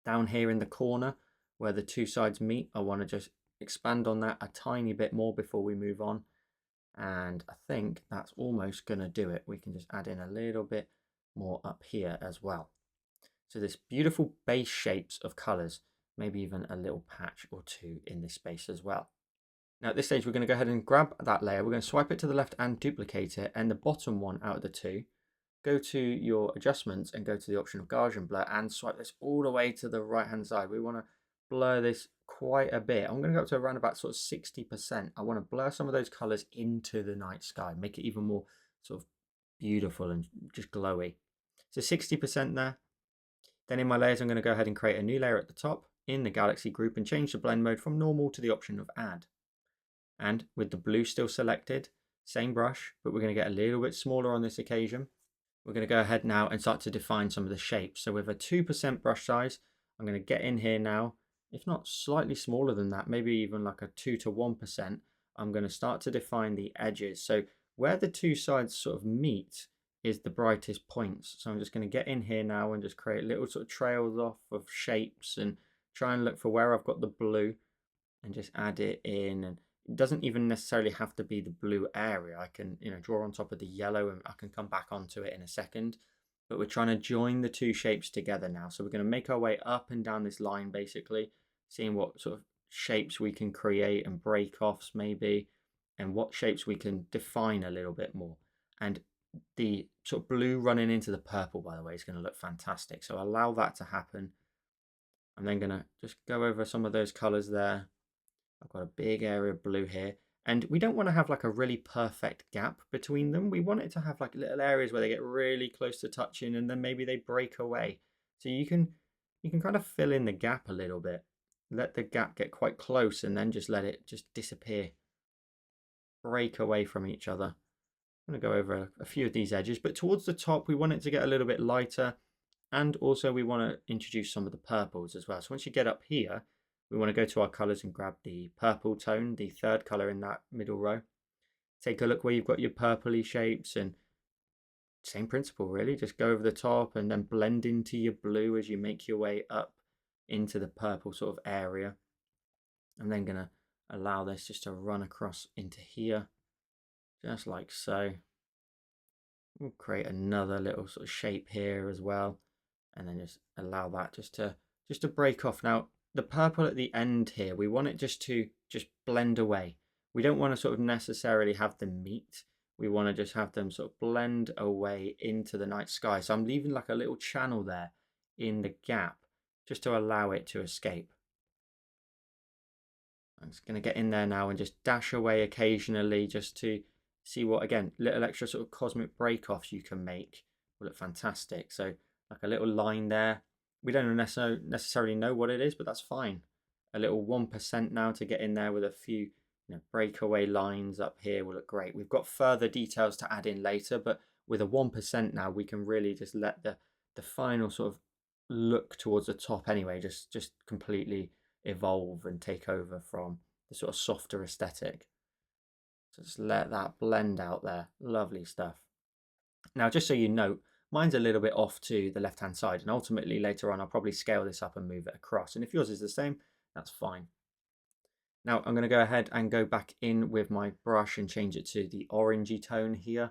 Down here in the corner where the two sides meet, I want to just expand on that a tiny bit more before we move on. And I think that's almost going to do it. We can just add in a little bit more up here as well. So this beautiful base shapes of colors, maybe even a little patch or two in this space as well. Now at this stage, we're going to go ahead and grab that layer. We're going to swipe it to the left and duplicate it, and the bottom one out of the two. Go to your adjustments and go to the option of Gaussian blur and swipe this all the way to the right hand side. We want to blur this quite a bit. I'm going to go up to around about sort of 60%. I want to blur some of those colors into the night sky, make it even more sort of beautiful and just glowy. So 60% there. Then in my layers, I'm going to go ahead and create a new layer at the top in the galaxy group and change the blend mode from normal to the option of add. And with the blue still selected, same brush, but we're going to get a little bit smaller on this occasion. We're going to go ahead now and start to define some of the shapes. So with a 2% brush size, I'm going to get in here now, if not slightly smaller than that, maybe even like a 2 to 1%, I'm going to start to define the edges. So where the two sides sort of meet is the brightest points. So I'm just going to get in here now and just create little sort of trails off of shapes and try and look for where I've got the blue and just add it in. And it doesn't even necessarily have to be the blue area. I can, draw on top of the yellow and I can come back onto it in a second. But we're trying to join the two shapes together now. So we're going to make our way up and down this line, basically, seeing what sort of shapes we can create and break-offs maybe. and what shapes we can define a little bit more. And the sort of blue running into the purple, by the way, is going to look fantastic. So allow that to happen. I'm then going to just go over some of those colors there. I've got a big area of blue here. And we don't want to have like a really perfect gap between them. We want it to have like little areas where they get really close to touching and then maybe they break away. So you can kind of fill in the gap a little bit. Let the gap get quite close and then just let it just disappear. Break away from each other. I'm going to go over a few of these edges, but towards the top we want it to get a little bit lighter, and also we want to introduce some of the purples as well. So once you get up here, we want to go to our colors and grab the purple tone, the third color in that middle row. Take a look where you've got your purpley shapes, and same principle really, just go over the top and then blend into your blue as you make your way up into the purple sort of area. I'm then going to allow this just to run across into here, just like so. We'll create another little sort of shape here as well, and then just allow that just to break off. Now the purple at the end here, we want it just to blend away. We don't want to sort of necessarily have them meet. We want to just have them sort of blend away into the night sky. So I'm leaving like a little channel there in the gap just to allow it to escape. I'm just going to get in there now and just dash away occasionally just to see what, again, little extra sort of cosmic break-offs you can make will look fantastic. So like a little line there. We don't necessarily know what it is, but that's fine. A little 1% now to get in there with a few breakaway lines up here will look great. We've got further details to add in later, but with a 1% now, we can really just let the final sort of look towards the top anyway, just completely evolve and take over from the sort of softer aesthetic. So just let that blend out there. Lovely stuff. Now, just so you know, mine's a little bit off to the left-hand side, and ultimately later on I'll probably scale this up and move it across. And if yours is the same, that's fine. Now I'm going to go ahead and go back in with my brush and change it to the orangey tone here,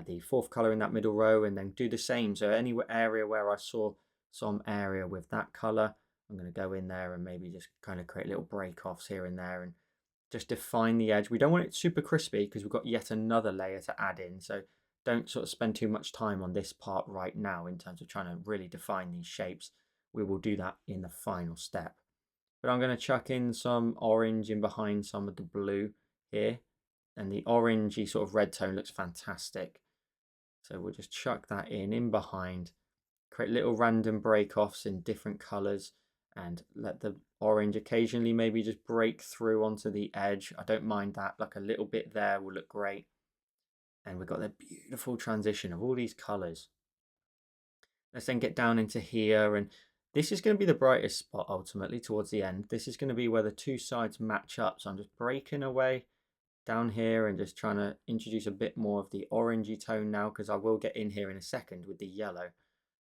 the fourth color in that middle row, and then do the same. So any area where I saw some area with that color, I'm going to go in there and maybe just kind of create little break-offs here and there and just define the edge. We don't want it super crispy because we've got yet another layer to add in. So don't sort of spend too much time on this part right now in terms of trying to really define these shapes. We will do that in the final step. But I'm going to chuck in some orange in behind some of the blue here. And the orangey sort of red tone looks fantastic. So we'll just chuck that in behind. Create little random break-offs in different colors and let the orange occasionally maybe just break through onto the edge. I don't mind that, like a little bit there will look great. And we've got the beautiful transition of all these colors. Let's then get down into here, and this is going to be the brightest spot ultimately towards the end. This is going to be where the two sides match up. So I'm just breaking away down here and just trying to introduce a bit more of the orangey tone now, because I will get in here in a second with the yellow.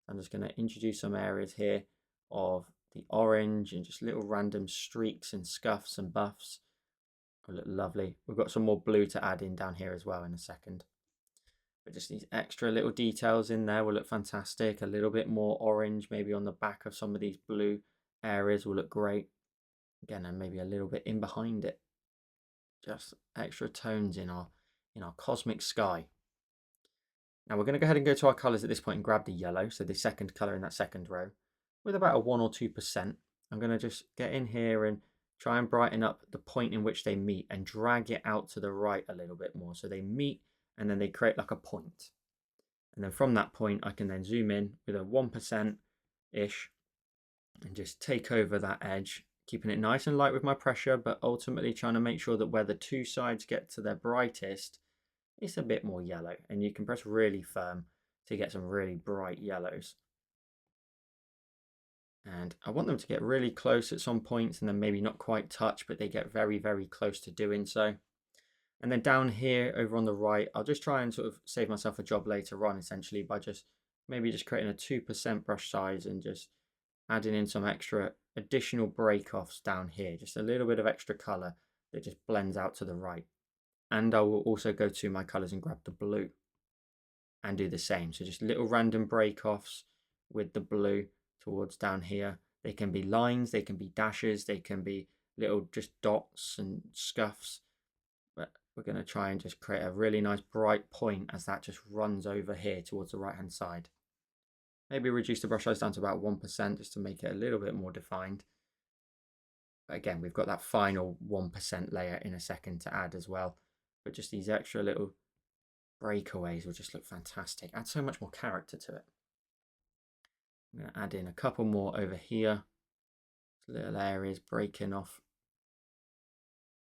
I'm just going to introduce some areas here of the orange and just little random streaks and scuffs and buffs. Will look lovely. We've got some more blue to add in down here as well in a second. But just these extra little details in there will look fantastic. A little bit more orange maybe on the back of some of these blue areas will look great. Again, and maybe a little bit in behind it. Just extra tones in our cosmic sky. Now we're going to go ahead and go to our colours at this point and grab the yellow, so the second colour in that second row, with about a 1 or 2%. I'm going to just get in here and try and brighten up the point in which they meet and drag it out to the right a little bit more. So they meet and then they create like a point. And then from that point, I can then zoom in with a 1%-ish and just take over that edge, keeping it nice and light with my pressure, but ultimately trying to make sure that where the two sides get to their brightest, it's a bit more yellow, and you can press really firm to get some really bright yellows. And I want them to get really close at some points and then maybe not quite touch, but they get very, very close to doing so. And then down here over on the right, I'll just try and sort of save myself a job later on, essentially by just creating a 2% brush size and just adding in some extra additional break-offs down here, just a little bit of extra color that just blends out to the right. And I will also go to my colors and grab the blue and do the same. So just little random break-offs with the blue towards down here. They can be lines, they can be dashes, they can be little just dots and scuffs. But we're going to try and just create a really nice bright point as that just runs over here towards the right hand side. Maybe reduce the brush size down to about 1% just to make it a little bit more defined. But again, we've got that final 1% layer in a second to add as well. But just these extra little breakaways will just look fantastic. Add so much more character to it. I'm going to add in a couple more over here. Little areas breaking off.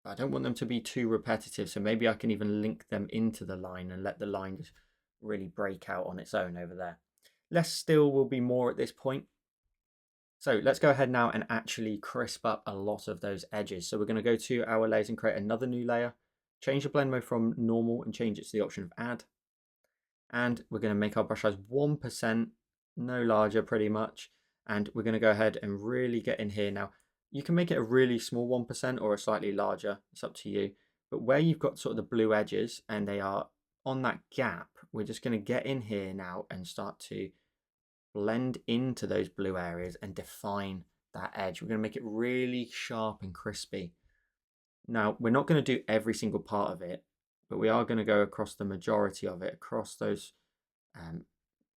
I don't want them to be too repetitive, so maybe I can even link them into the line and let the line just really break out on its own over there. Less still will be more at this point. So let's go ahead now and actually crisp up a lot of those edges. So we're going to go to our layers and create another new layer. Change the blend mode from normal and change it to the option of add. And we're going to make our brush size 1%, no larger pretty much. And we're going to go ahead and really get in here now. You can make it a really small 1% or a slightly larger, it's up to you. But where you've got sort of the blue edges and they are on that gap, we're just going to get in here now and start to blend into those blue areas and define that edge. We're going to make it really sharp and crispy. Now, we're not going to do every single part of it, but we are going to go across the majority of it, across those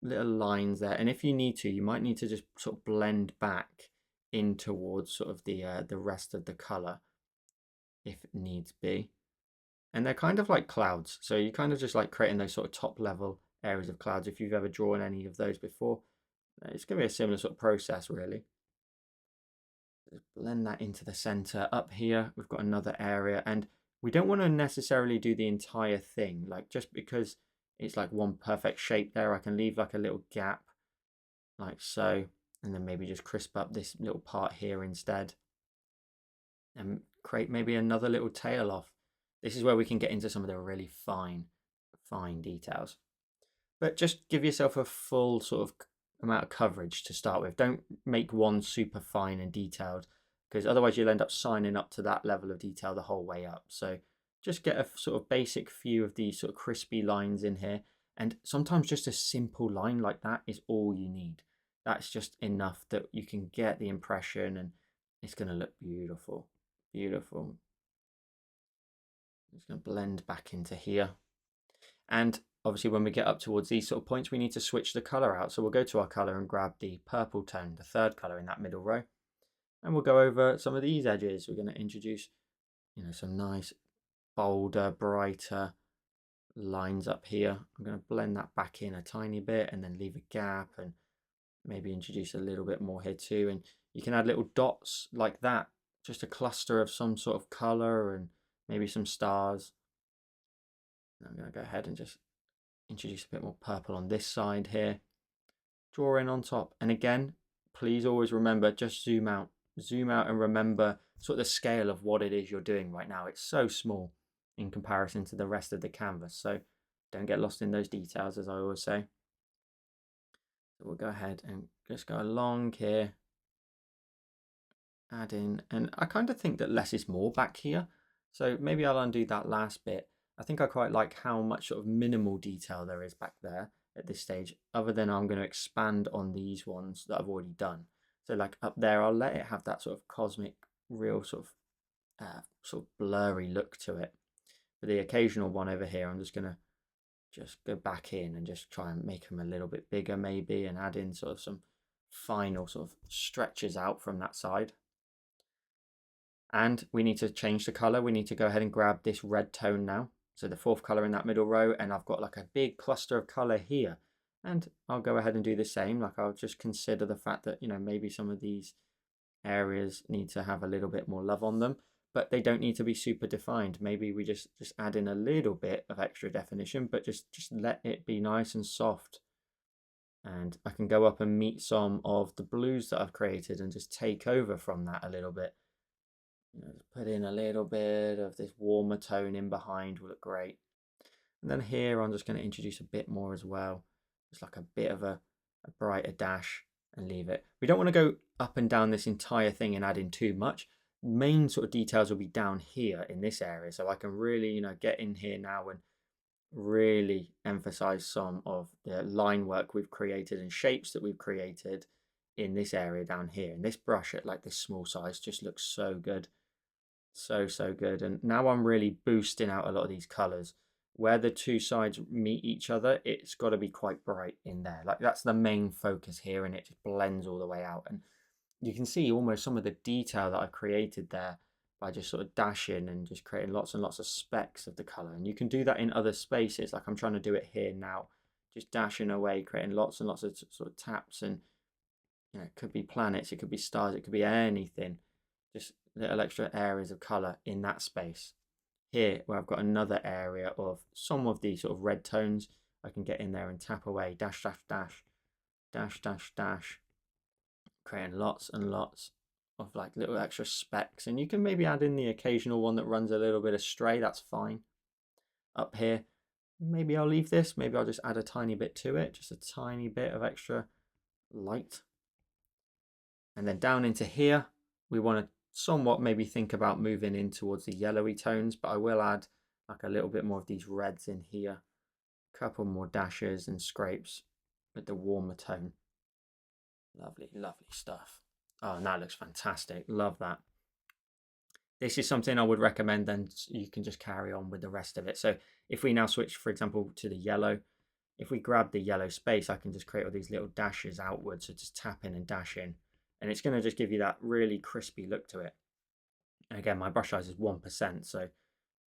little lines there. And if you need to, you might need to just sort of blend back in towards sort of the rest of the color if needs be. And they're kind of like clouds, so you kind of just like creating those sort of top level areas of clouds. If you've ever drawn any of those before, it's going to be a similar sort of process really. Just blend that into the center. Up here we've got another area, and we don't want to necessarily do the entire thing, like just because it's like one perfect shape there, I can leave like a little gap like so, and then maybe just crisp up this little part here instead and create maybe another little tail off. This is where we can get into some of the really fine details. But just give yourself a full sort of amount of coverage to start with. Don't make one super fine and detailed, because otherwise you'll end up signing up to that level of detail the whole way up. So just get a sort of basic few of these sort of crispy lines in here. And sometimes just a simple line like that is all you need. That's just enough that you can get the impression and it's going to look beautiful. Beautiful. It's going to blend back into here. And obviously when we get up towards these sort of points, we need to switch the color out. So we'll go to our color and grab the purple tone, the third color in that middle row. And we'll go over some of these edges. We're going to introduce, some nice, bolder, brighter lines up here. I'm going to blend that back in a tiny bit and then leave a gap and maybe introduce a little bit more here too. And you can add little dots like that, just a cluster of some sort of color and maybe some stars. I'm going to go ahead and just introduce a bit more purple on this side here. Draw in on top. And again, please always remember, just zoom out and remember sort of the scale of what it is you're doing right now. It's so small in comparison to the rest of the canvas. So don't get lost in those details, as I always say. So we'll go ahead and just go along here. Add in, and I kind of think that less is more back here. So maybe I'll undo that last bit. I think I quite like how much sort of minimal detail there is back there at this stage, other than I'm going to expand on these ones that I've already done. So like up there, I'll let it have that sort of cosmic, real sort of blurry look to it. For the occasional one over here, I'm just going to go back in and just try and make them a little bit bigger maybe, and add in sort of some final sort of stretches out from that side. And we need to change the color. We need to go ahead and grab this red tone now. So the fourth color in that middle row, and I've got like a big cluster of color here. And I'll go ahead and do the same. Like I'll just consider the fact that, maybe some of these areas need to have a little bit more love on them, but they don't need to be super defined. Maybe we just add in a little bit of extra definition, but just let it be nice and soft. And I can go up and meet some of the blues that I've created and just take over from that a little bit. Put in a little bit of this warmer tone in behind will look great. And then here I'm just going to introduce a bit more as well. Just like a bit of a brighter dash and leave it. We don't want to go up and down this entire thing and add in too much. Main sort of details will be down here in this area. So I can really, get in here now and really emphasize some of the line work we've created and shapes that we've created in this area down here. And this brush at like this small size just looks so good. So, so good. And now I'm really boosting out a lot of these colors. Where the two sides meet each other, it's got to be quite bright in there. Like that's the main focus here, and it just blends all the way out. And you can see almost some of the detail that I created there by just sort of dashing and just creating lots and lots of specks of the color. And you can do that in other spaces, like I'm trying to do it here now, just dashing away, creating lots and lots of sort of taps. And it could be planets, it could be stars, it could be anything, just little extra areas of color in that space. Here, where I've got another area of some of these sort of red tones, I can get in there and tap away, dash, dash, dash, dash, dash, dash, creating lots and lots of like little extra specks. And you can maybe add in the occasional one that runs a little bit astray, that's fine. Up here, maybe I'll leave this, maybe I'll just add a tiny bit to it, just a tiny bit of extra light. And then down into here, we want to somewhat maybe think about moving in towards the yellowy tones, but I will add like a little bit more of these reds in here, a couple more dashes and scrapes with the warmer tone. Lovely, lovely stuff. Oh, and that looks fantastic. Love that. This is something I would recommend, then you can just carry on with the rest of it. So if we now switch, for example, to the yellow, if we grab the yellow space, I can just create all these little dashes outwards. So just tap in and dash in. And it's going to just give you that really crispy look to it. And again, my brush size is 1%, so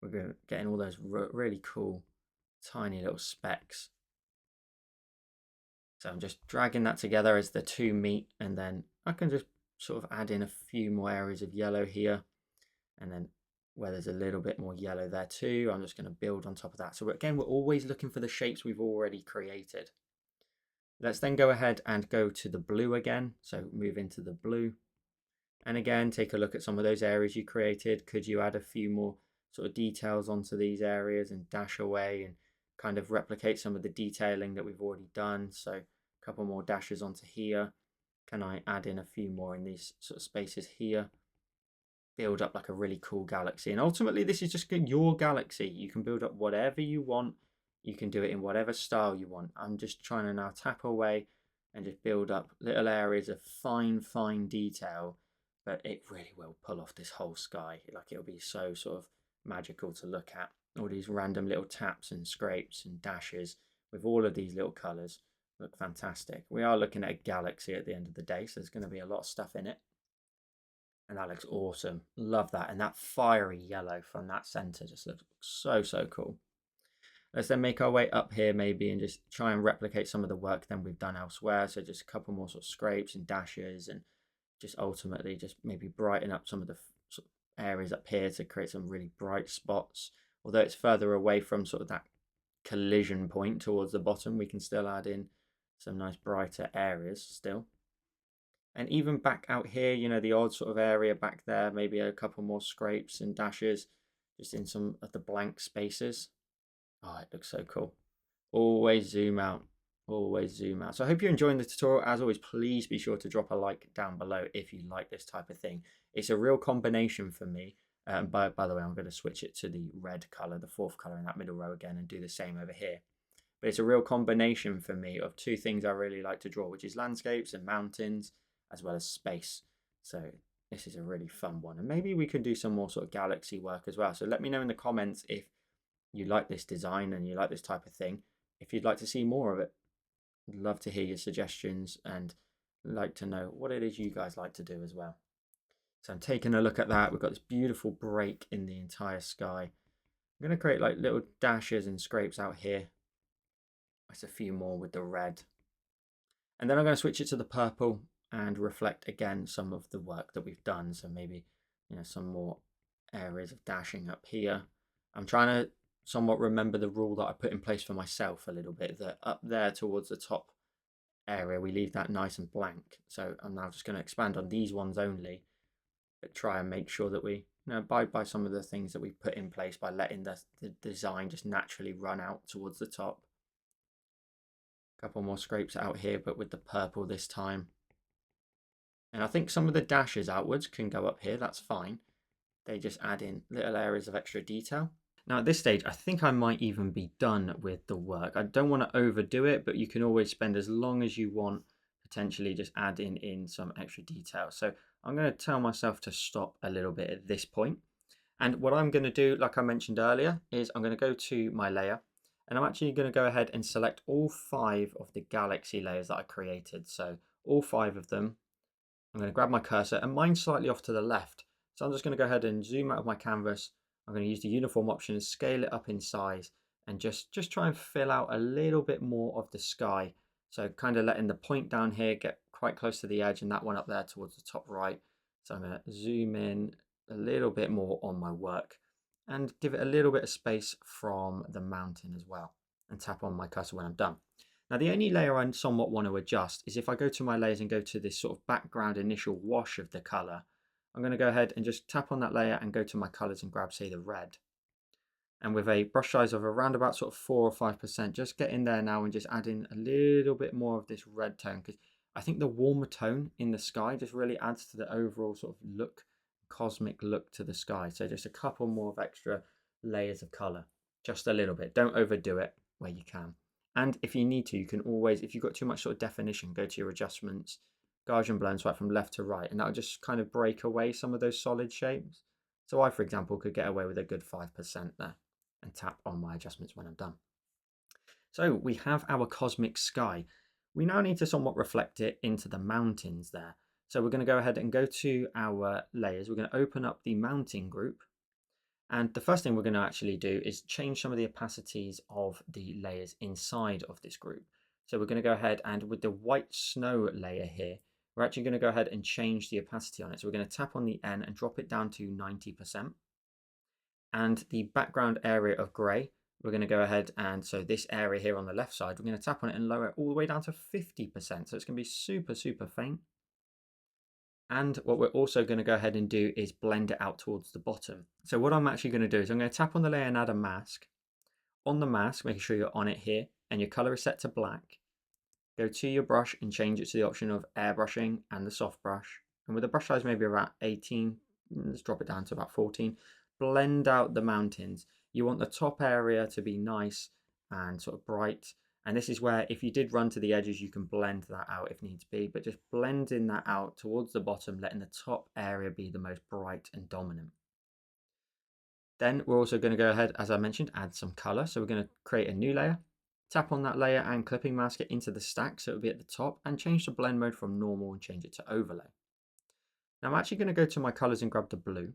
we're getting all those really cool tiny little specks. So I'm just dragging that together as the two meet, and then I can just sort of add in a few more areas of yellow here, and then where there's a little bit more yellow there too, I'm just going to build on top of that. So again, we're always looking for the shapes we've already created. Let's then go ahead and go to the blue again. So move into the blue. And again, take a look at some of those areas you created. Could you add a few more sort of details onto these areas and dash away and kind of replicate some of the detailing that we've already done? So a couple more dashes onto here. Can I add in a few more in these sort of spaces here? Build up like a really cool galaxy. And ultimately, this is just your galaxy. You can build up whatever you want. You can do it in whatever style you want. I'm just trying to now tap away and just build up little areas of fine, fine detail. But it really will pull off this whole sky. Like it'll be so sort of magical to look at. All these random little taps and scrapes and dashes with all of these little colours look fantastic. We are looking at a galaxy at the end of the day, so there's going to be a lot of stuff in it. And that looks awesome. Love that. And that fiery yellow from that centre just looks so, so cool. Let's then make our way up here maybe and just try and replicate some of the work then we've done elsewhere. So just a couple more sort of scrapes and dashes, and just ultimately just maybe brighten up some of the sort of areas up here to create some really bright spots. Although it's further away from sort of that collision point towards the bottom, we can still add in some nice brighter areas still. And even back out here, the odd sort of area back there, maybe a couple more scrapes and dashes just in some of the blank spaces. Oh, it looks so cool. Always zoom out. Always zoom out. So I hope you're enjoying the tutorial. As always, please be sure to drop a like down below if you like this type of thing. It's a real combination for me. By the way, I'm going to switch it to the red color, the fourth color in that middle row again, and do the same over here. But it's a real combination for me of two things I really like to draw, which is landscapes and mountains, as well as space. So this is a really fun one. And maybe we can do some more sort of galaxy work as well. So let me know in the comments if you like this design and you like this type of thing, if you'd like to see more of it. I'd love to hear your suggestions and like to know what it is you guys like to do as well. So I'm taking a look at that. We've got this beautiful break in the entire sky. I'm going to create like little dashes and scrapes out here. That's a few more with the red. And then I'm going to switch it to the purple and reflect again some of the work that we've done. So maybe, some more areas of dashing up here. I'm trying to somewhat remember the rule that I put in place for myself a little bit, that up there towards the top area, we leave that nice and blank. So I'm now just going to expand on these ones only, but try and make sure that we abide by some of the things that we put in place by letting the design just naturally run out towards the top. A couple more scrapes out here, but with the purple this time. And I think some of the dashes outwards can go up here, that's fine. They just add in little areas of extra detail. Now at this stage, I think I might even be done with the work. I don't want to overdo it, but you can always spend as long as you want, potentially just adding in some extra detail. So I'm going to tell myself to stop a little bit at this point. And what I'm going to do, like I mentioned earlier, is I'm going to go to my layer, and I'm actually going to go ahead and select all 5 of the galaxy layers that I created. So all 5 of them. I'm going to grab my cursor, and mine's slightly off to the left. So I'm just going to go ahead and zoom out of my canvas. I'm going to use the uniform option and scale it up in size, and just try and fill out a little bit more of the sky. So kind of letting the point down here get quite close to the edge, and that one up there towards the top right. So I'm going to zoom in a little bit more on my work and give it a little bit of space from the mountain as well, and tap on my cursor when I'm done. Now the only layer I somewhat want to adjust is if I go to my layers and go to this sort of background initial wash of the color, I'm going to go ahead and just tap on that layer and go to my colors and grab, say, the red. And with a brush size of around about sort of 4 or 5%, just get in there now and just add in a little bit more of this red tone, because I think the warmer tone in the sky just really adds to the overall sort of look, cosmic look to the sky. So just a couple more of extra layers of color, just a little bit. Don't overdo it where you can. And if you need to, you can always, if you've got too much sort of definition, go to your adjustments, Gaussian blend, swipe from left to right, and that'll just kind of break away some of those solid shapes. So I, for example, could get away with a good 5% there, and tap on my adjustments when I'm done. So we have our cosmic sky. We now need to somewhat reflect it into the mountains there. So we're going to go ahead and go to our layers. We're going to open up the mountain group. And the first thing we're going to actually do is change some of the opacities of the layers inside of this group. So we're going to go ahead and with the white snow layer here, we're actually going to go ahead and change the opacity on it. So we're going to tap on the N and drop it down to 90%. And the background area of grey, we're going to go ahead and, so this area here on the left side, we're going to tap on it and lower it all the way down to 50%. So it's going to be super, super faint. And what we're also going to go ahead and do is blend it out towards the bottom. So what I'm actually going to do is I'm going to tap on the layer and add a mask. On the mask, making sure you're on it here, and your color is set to black. Go to your brush and change it to the option of airbrushing and the soft brush. And with the brush size maybe around 18, let's drop it down to about 14. Blend out the mountains. You want the top area to be nice and sort of bright. And this is where if you did run to the edges, you can blend that out if needs be, but just blending that out towards the bottom, letting the top area be the most bright and dominant. Then we're also going to go ahead, as I mentioned, add some color. So we're going to create a new layer, tap on that layer and clipping mask it into the stack so it'll be at the top, and change the blend mode from normal and change it to overlay. Now I'm actually going to go to my colors and grab the blue.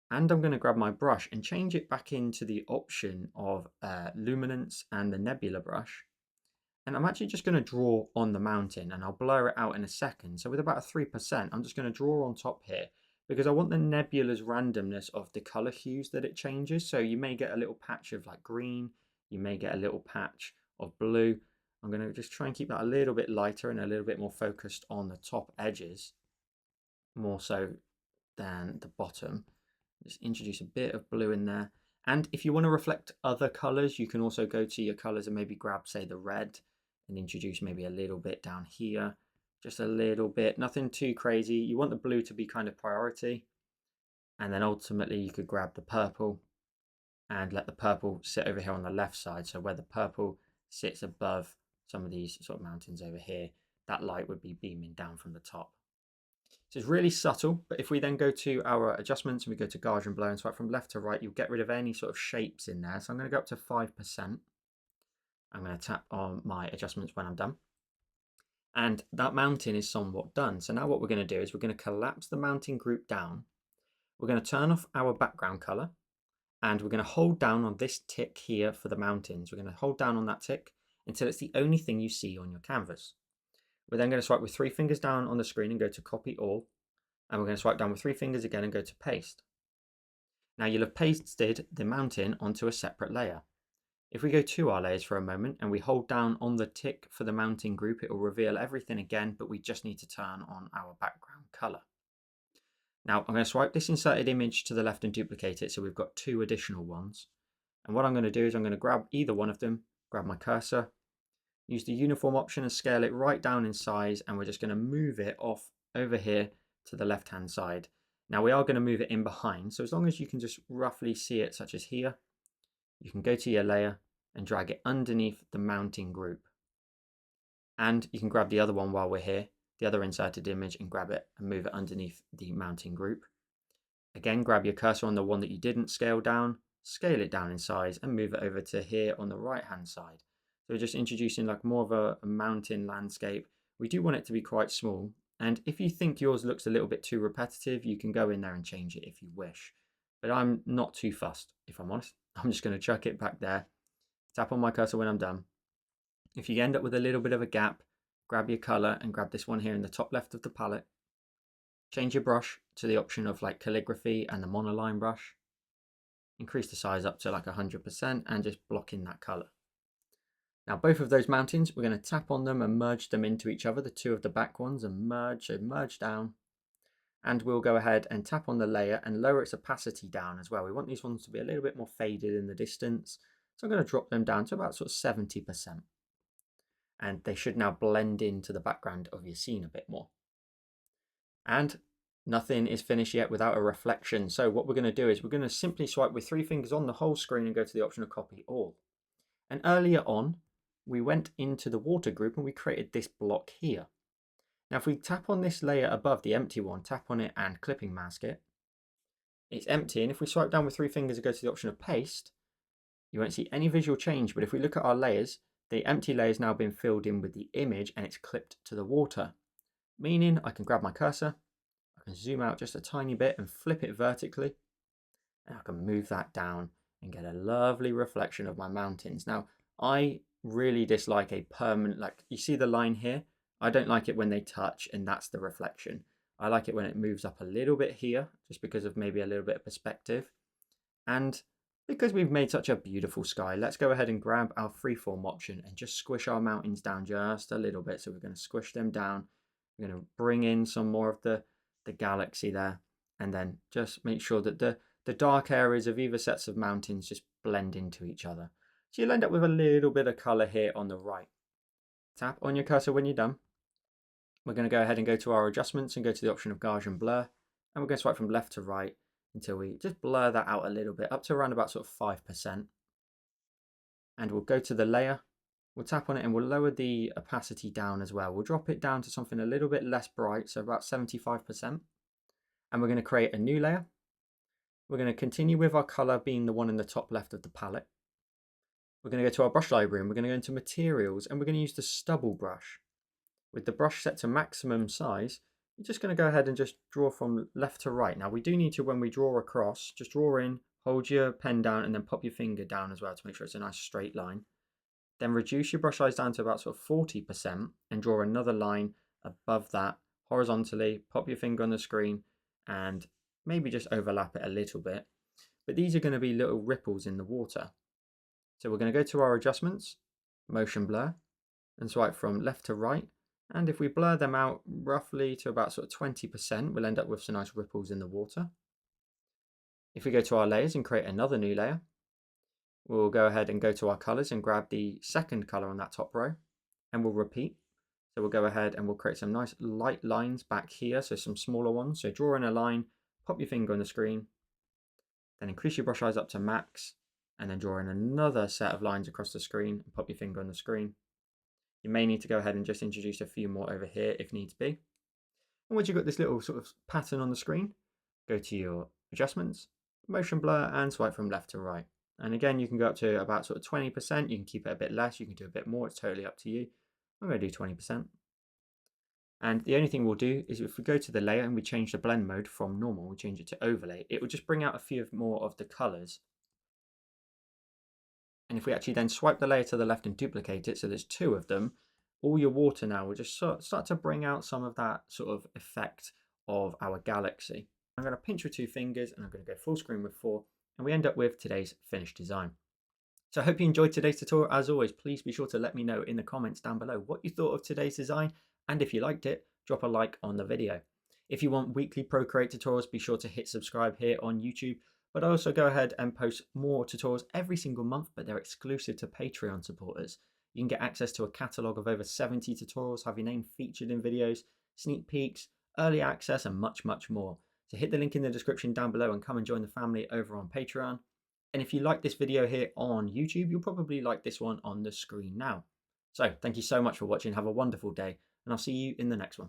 And I'm going to grab my brush and change it back into the option of luminance and the nebula brush. And I'm actually just going to draw on the mountain, and I'll blur it out in a second. So with about a 3%, I'm just going to draw on top here because I want the nebula's randomness of the color hues that it changes. So you may get a little patch of like green, you may get a little patch of blue. I'm going to just try and keep that a little bit lighter and a little bit more focused on the top edges, more so than the bottom. Just introduce a bit of blue in there. And if you want to reflect other colors, you can also go to your colors and maybe grab, say, the red and introduce maybe a little bit down here, just a little bit, nothing too crazy. You want the blue to be kind of priority. And then ultimately you could grab the purple and let the purple sit over here on the left side. So where the purple sits above some of these sort of mountains over here, that light would be beaming down from the top. So it's really subtle, but if we then go to our adjustments and we go to Gaussian blur and swipe from left to right, you'll get rid of any sort of shapes in there. So I'm going to go up to 5%. I'm going to tap on my adjustments when I'm done. And that mountain is somewhat done. So now what we're going to do is we're going to collapse the mountain group down. We're going to turn off our background color, and we're going to hold down on this tick here for the mountains. We're going to hold down on that tick until it's the only thing you see on your canvas. We're then going to swipe with 3 fingers down on the screen and go to copy all. And we're going to swipe down with 3 fingers again and go to paste. Now you'll have pasted the mountain onto a separate layer. If we go to our layers for a moment and we hold down on the tick for the mountain group, it will reveal everything again, but we just need to turn on our background color. Now I'm going to swipe this inserted image to the left and duplicate it so we've got 2 additional ones. And what I'm going to do is I'm going to grab either one of them, grab my cursor, use the uniform option and scale it right down in size, and we're just going to move it off over here to the left hand side. Now we are going to move it in behind, so as long as you can just roughly see it, such as here, you can go to your layer and drag it underneath the mounting group. And you can grab the other one while we're here, the other inserted image, and grab it and move it underneath the mounting group. Again, grab your cursor on the one that you didn't scale down, scale it down in size and move it over to here on the right hand side. So we're just introducing like more of a mountain landscape. We do want it to be quite small. And if you think yours looks a little bit too repetitive, you can go in there and change it if you wish. But I'm not too fussed, if I'm honest. I'm just going to chuck it back there. Tap on my cursor when I'm done. If you end up with a little bit of a gap, grab your color and grab this one here in the top left of the palette. Change your brush to the option of like calligraphy and the monoline brush. Increase the size up to like 100% and just block in that color. Now both of those mountains, we're going to tap on them and merge them into each other, the two of the back ones, and merge, so merge down. And we'll go ahead and tap on the layer and lower its opacity down as well. We want these ones to be a little bit more faded in the distance. So I'm going to drop them down to about sort of 70%. And they should now blend into the background of your scene a bit more. And nothing is finished yet without a reflection. So what we're going to do is we're going to simply swipe with 3 fingers on the whole screen and go to the option of copy all. And earlier on, we went into the water group and we created this block here. Now, if we tap on this layer above, the empty one, tap on it and clipping mask it, it's empty. And if we swipe down with 3 fingers and go to the option of paste, you won't see any visual change. But if we look at our layers, the empty layer has now been filled in with the image and it's clipped to the water. Meaning I can grab my cursor, I can zoom out just a tiny bit and flip it vertically, and I can move that down and get a lovely reflection of my mountains. Now, I really dislike a permanent, like you see the line here, I don't like it when they touch and that's the reflection. I like it when it moves up a little bit here, just because of maybe a little bit of perspective. And because we've made such a beautiful sky, let's go ahead and grab our freeform option and just squish our mountains down just a little bit. So we're going to squish them down. We're going to bring in some more of the galaxy there, and then just make sure that the dark areas of either sets of mountains just blend into each other. So you'll end up with a little bit of color here on the right. Tap on your cursor when you're done. We're going to go ahead and go to our adjustments and go to the option of Gaussian blur, and we're going to swipe from left to right until we just blur that out a little bit, up to around about sort of 5%. And we'll go to the layer, we'll tap on it and we'll lower the opacity down as well. We'll drop it down to something a little bit less bright, so about 75%. And we're going to create a new layer. We're going to continue with our color being the one in the top left of the palette. We're going to go to our brush library and we're going to go into materials and we're going to use the stubble brush. With the brush set to maximum size, you're just going to go ahead and just draw from left to right. Now we do need to, when we draw across, just draw in, hold your pen down and then pop your finger down as well to make sure it's a nice straight line. Then reduce your brush size down to about sort of 40% and draw another line above that horizontally, pop your finger on the screen and maybe just overlap it a little bit. But these are going to be little ripples in the water. So we're going to go to our adjustments, motion blur, and swipe from left to right. And if we blur them out roughly to about sort of 20%, we'll end up with some nice ripples in the water. If we go to our layers and create another new layer, we'll go ahead and go to our colors and grab the second color on that top row, and we'll repeat. So we'll go ahead and we'll create some nice light lines back here, so some smaller ones. So draw in a line, pop your finger on the screen, then increase your brush size up to max, and then draw in another set of lines across the screen and pop your finger on the screen. You may need to go ahead and just introduce a few more over here if needs be. And once you've got this little sort of pattern on the screen, go to your adjustments, motion blur, and swipe from left to right. And again, you can go up to about sort of 20%. You can keep it a bit less. You can do a bit more. It's totally up to you. I'm going to do 20%. And the only thing we'll do is if we go to the layer and we change the blend mode from normal, we change it to overlay, it will just bring out a few more of the colors. And if we actually then swipe the layer to the left and duplicate it, so there's 2 of them, all your water now will just start to bring out some of that sort of effect of our galaxy. I'm going to pinch with 2 fingers and I'm going to go full screen with 4, and we end up with today's finished design. So I hope you enjoyed today's tutorial. As always, please be sure to let me know in the comments down below what you thought of today's design, and if you liked it, drop a like on the video. If you want weekly Procreate tutorials, be sure to hit subscribe here on YouTube. But I also go ahead and post more tutorials every single month, but they're exclusive to Patreon supporters. You can get access to a catalogue of over 70 tutorials, have your name featured in videos, sneak peeks, early access, and much, much more. So hit the link in the description down below and come and join the family over on Patreon. And if you like this video here on YouTube, you'll probably like this one on the screen now. So thank you so much for watching. Have a wonderful day, and I'll see you in the next one.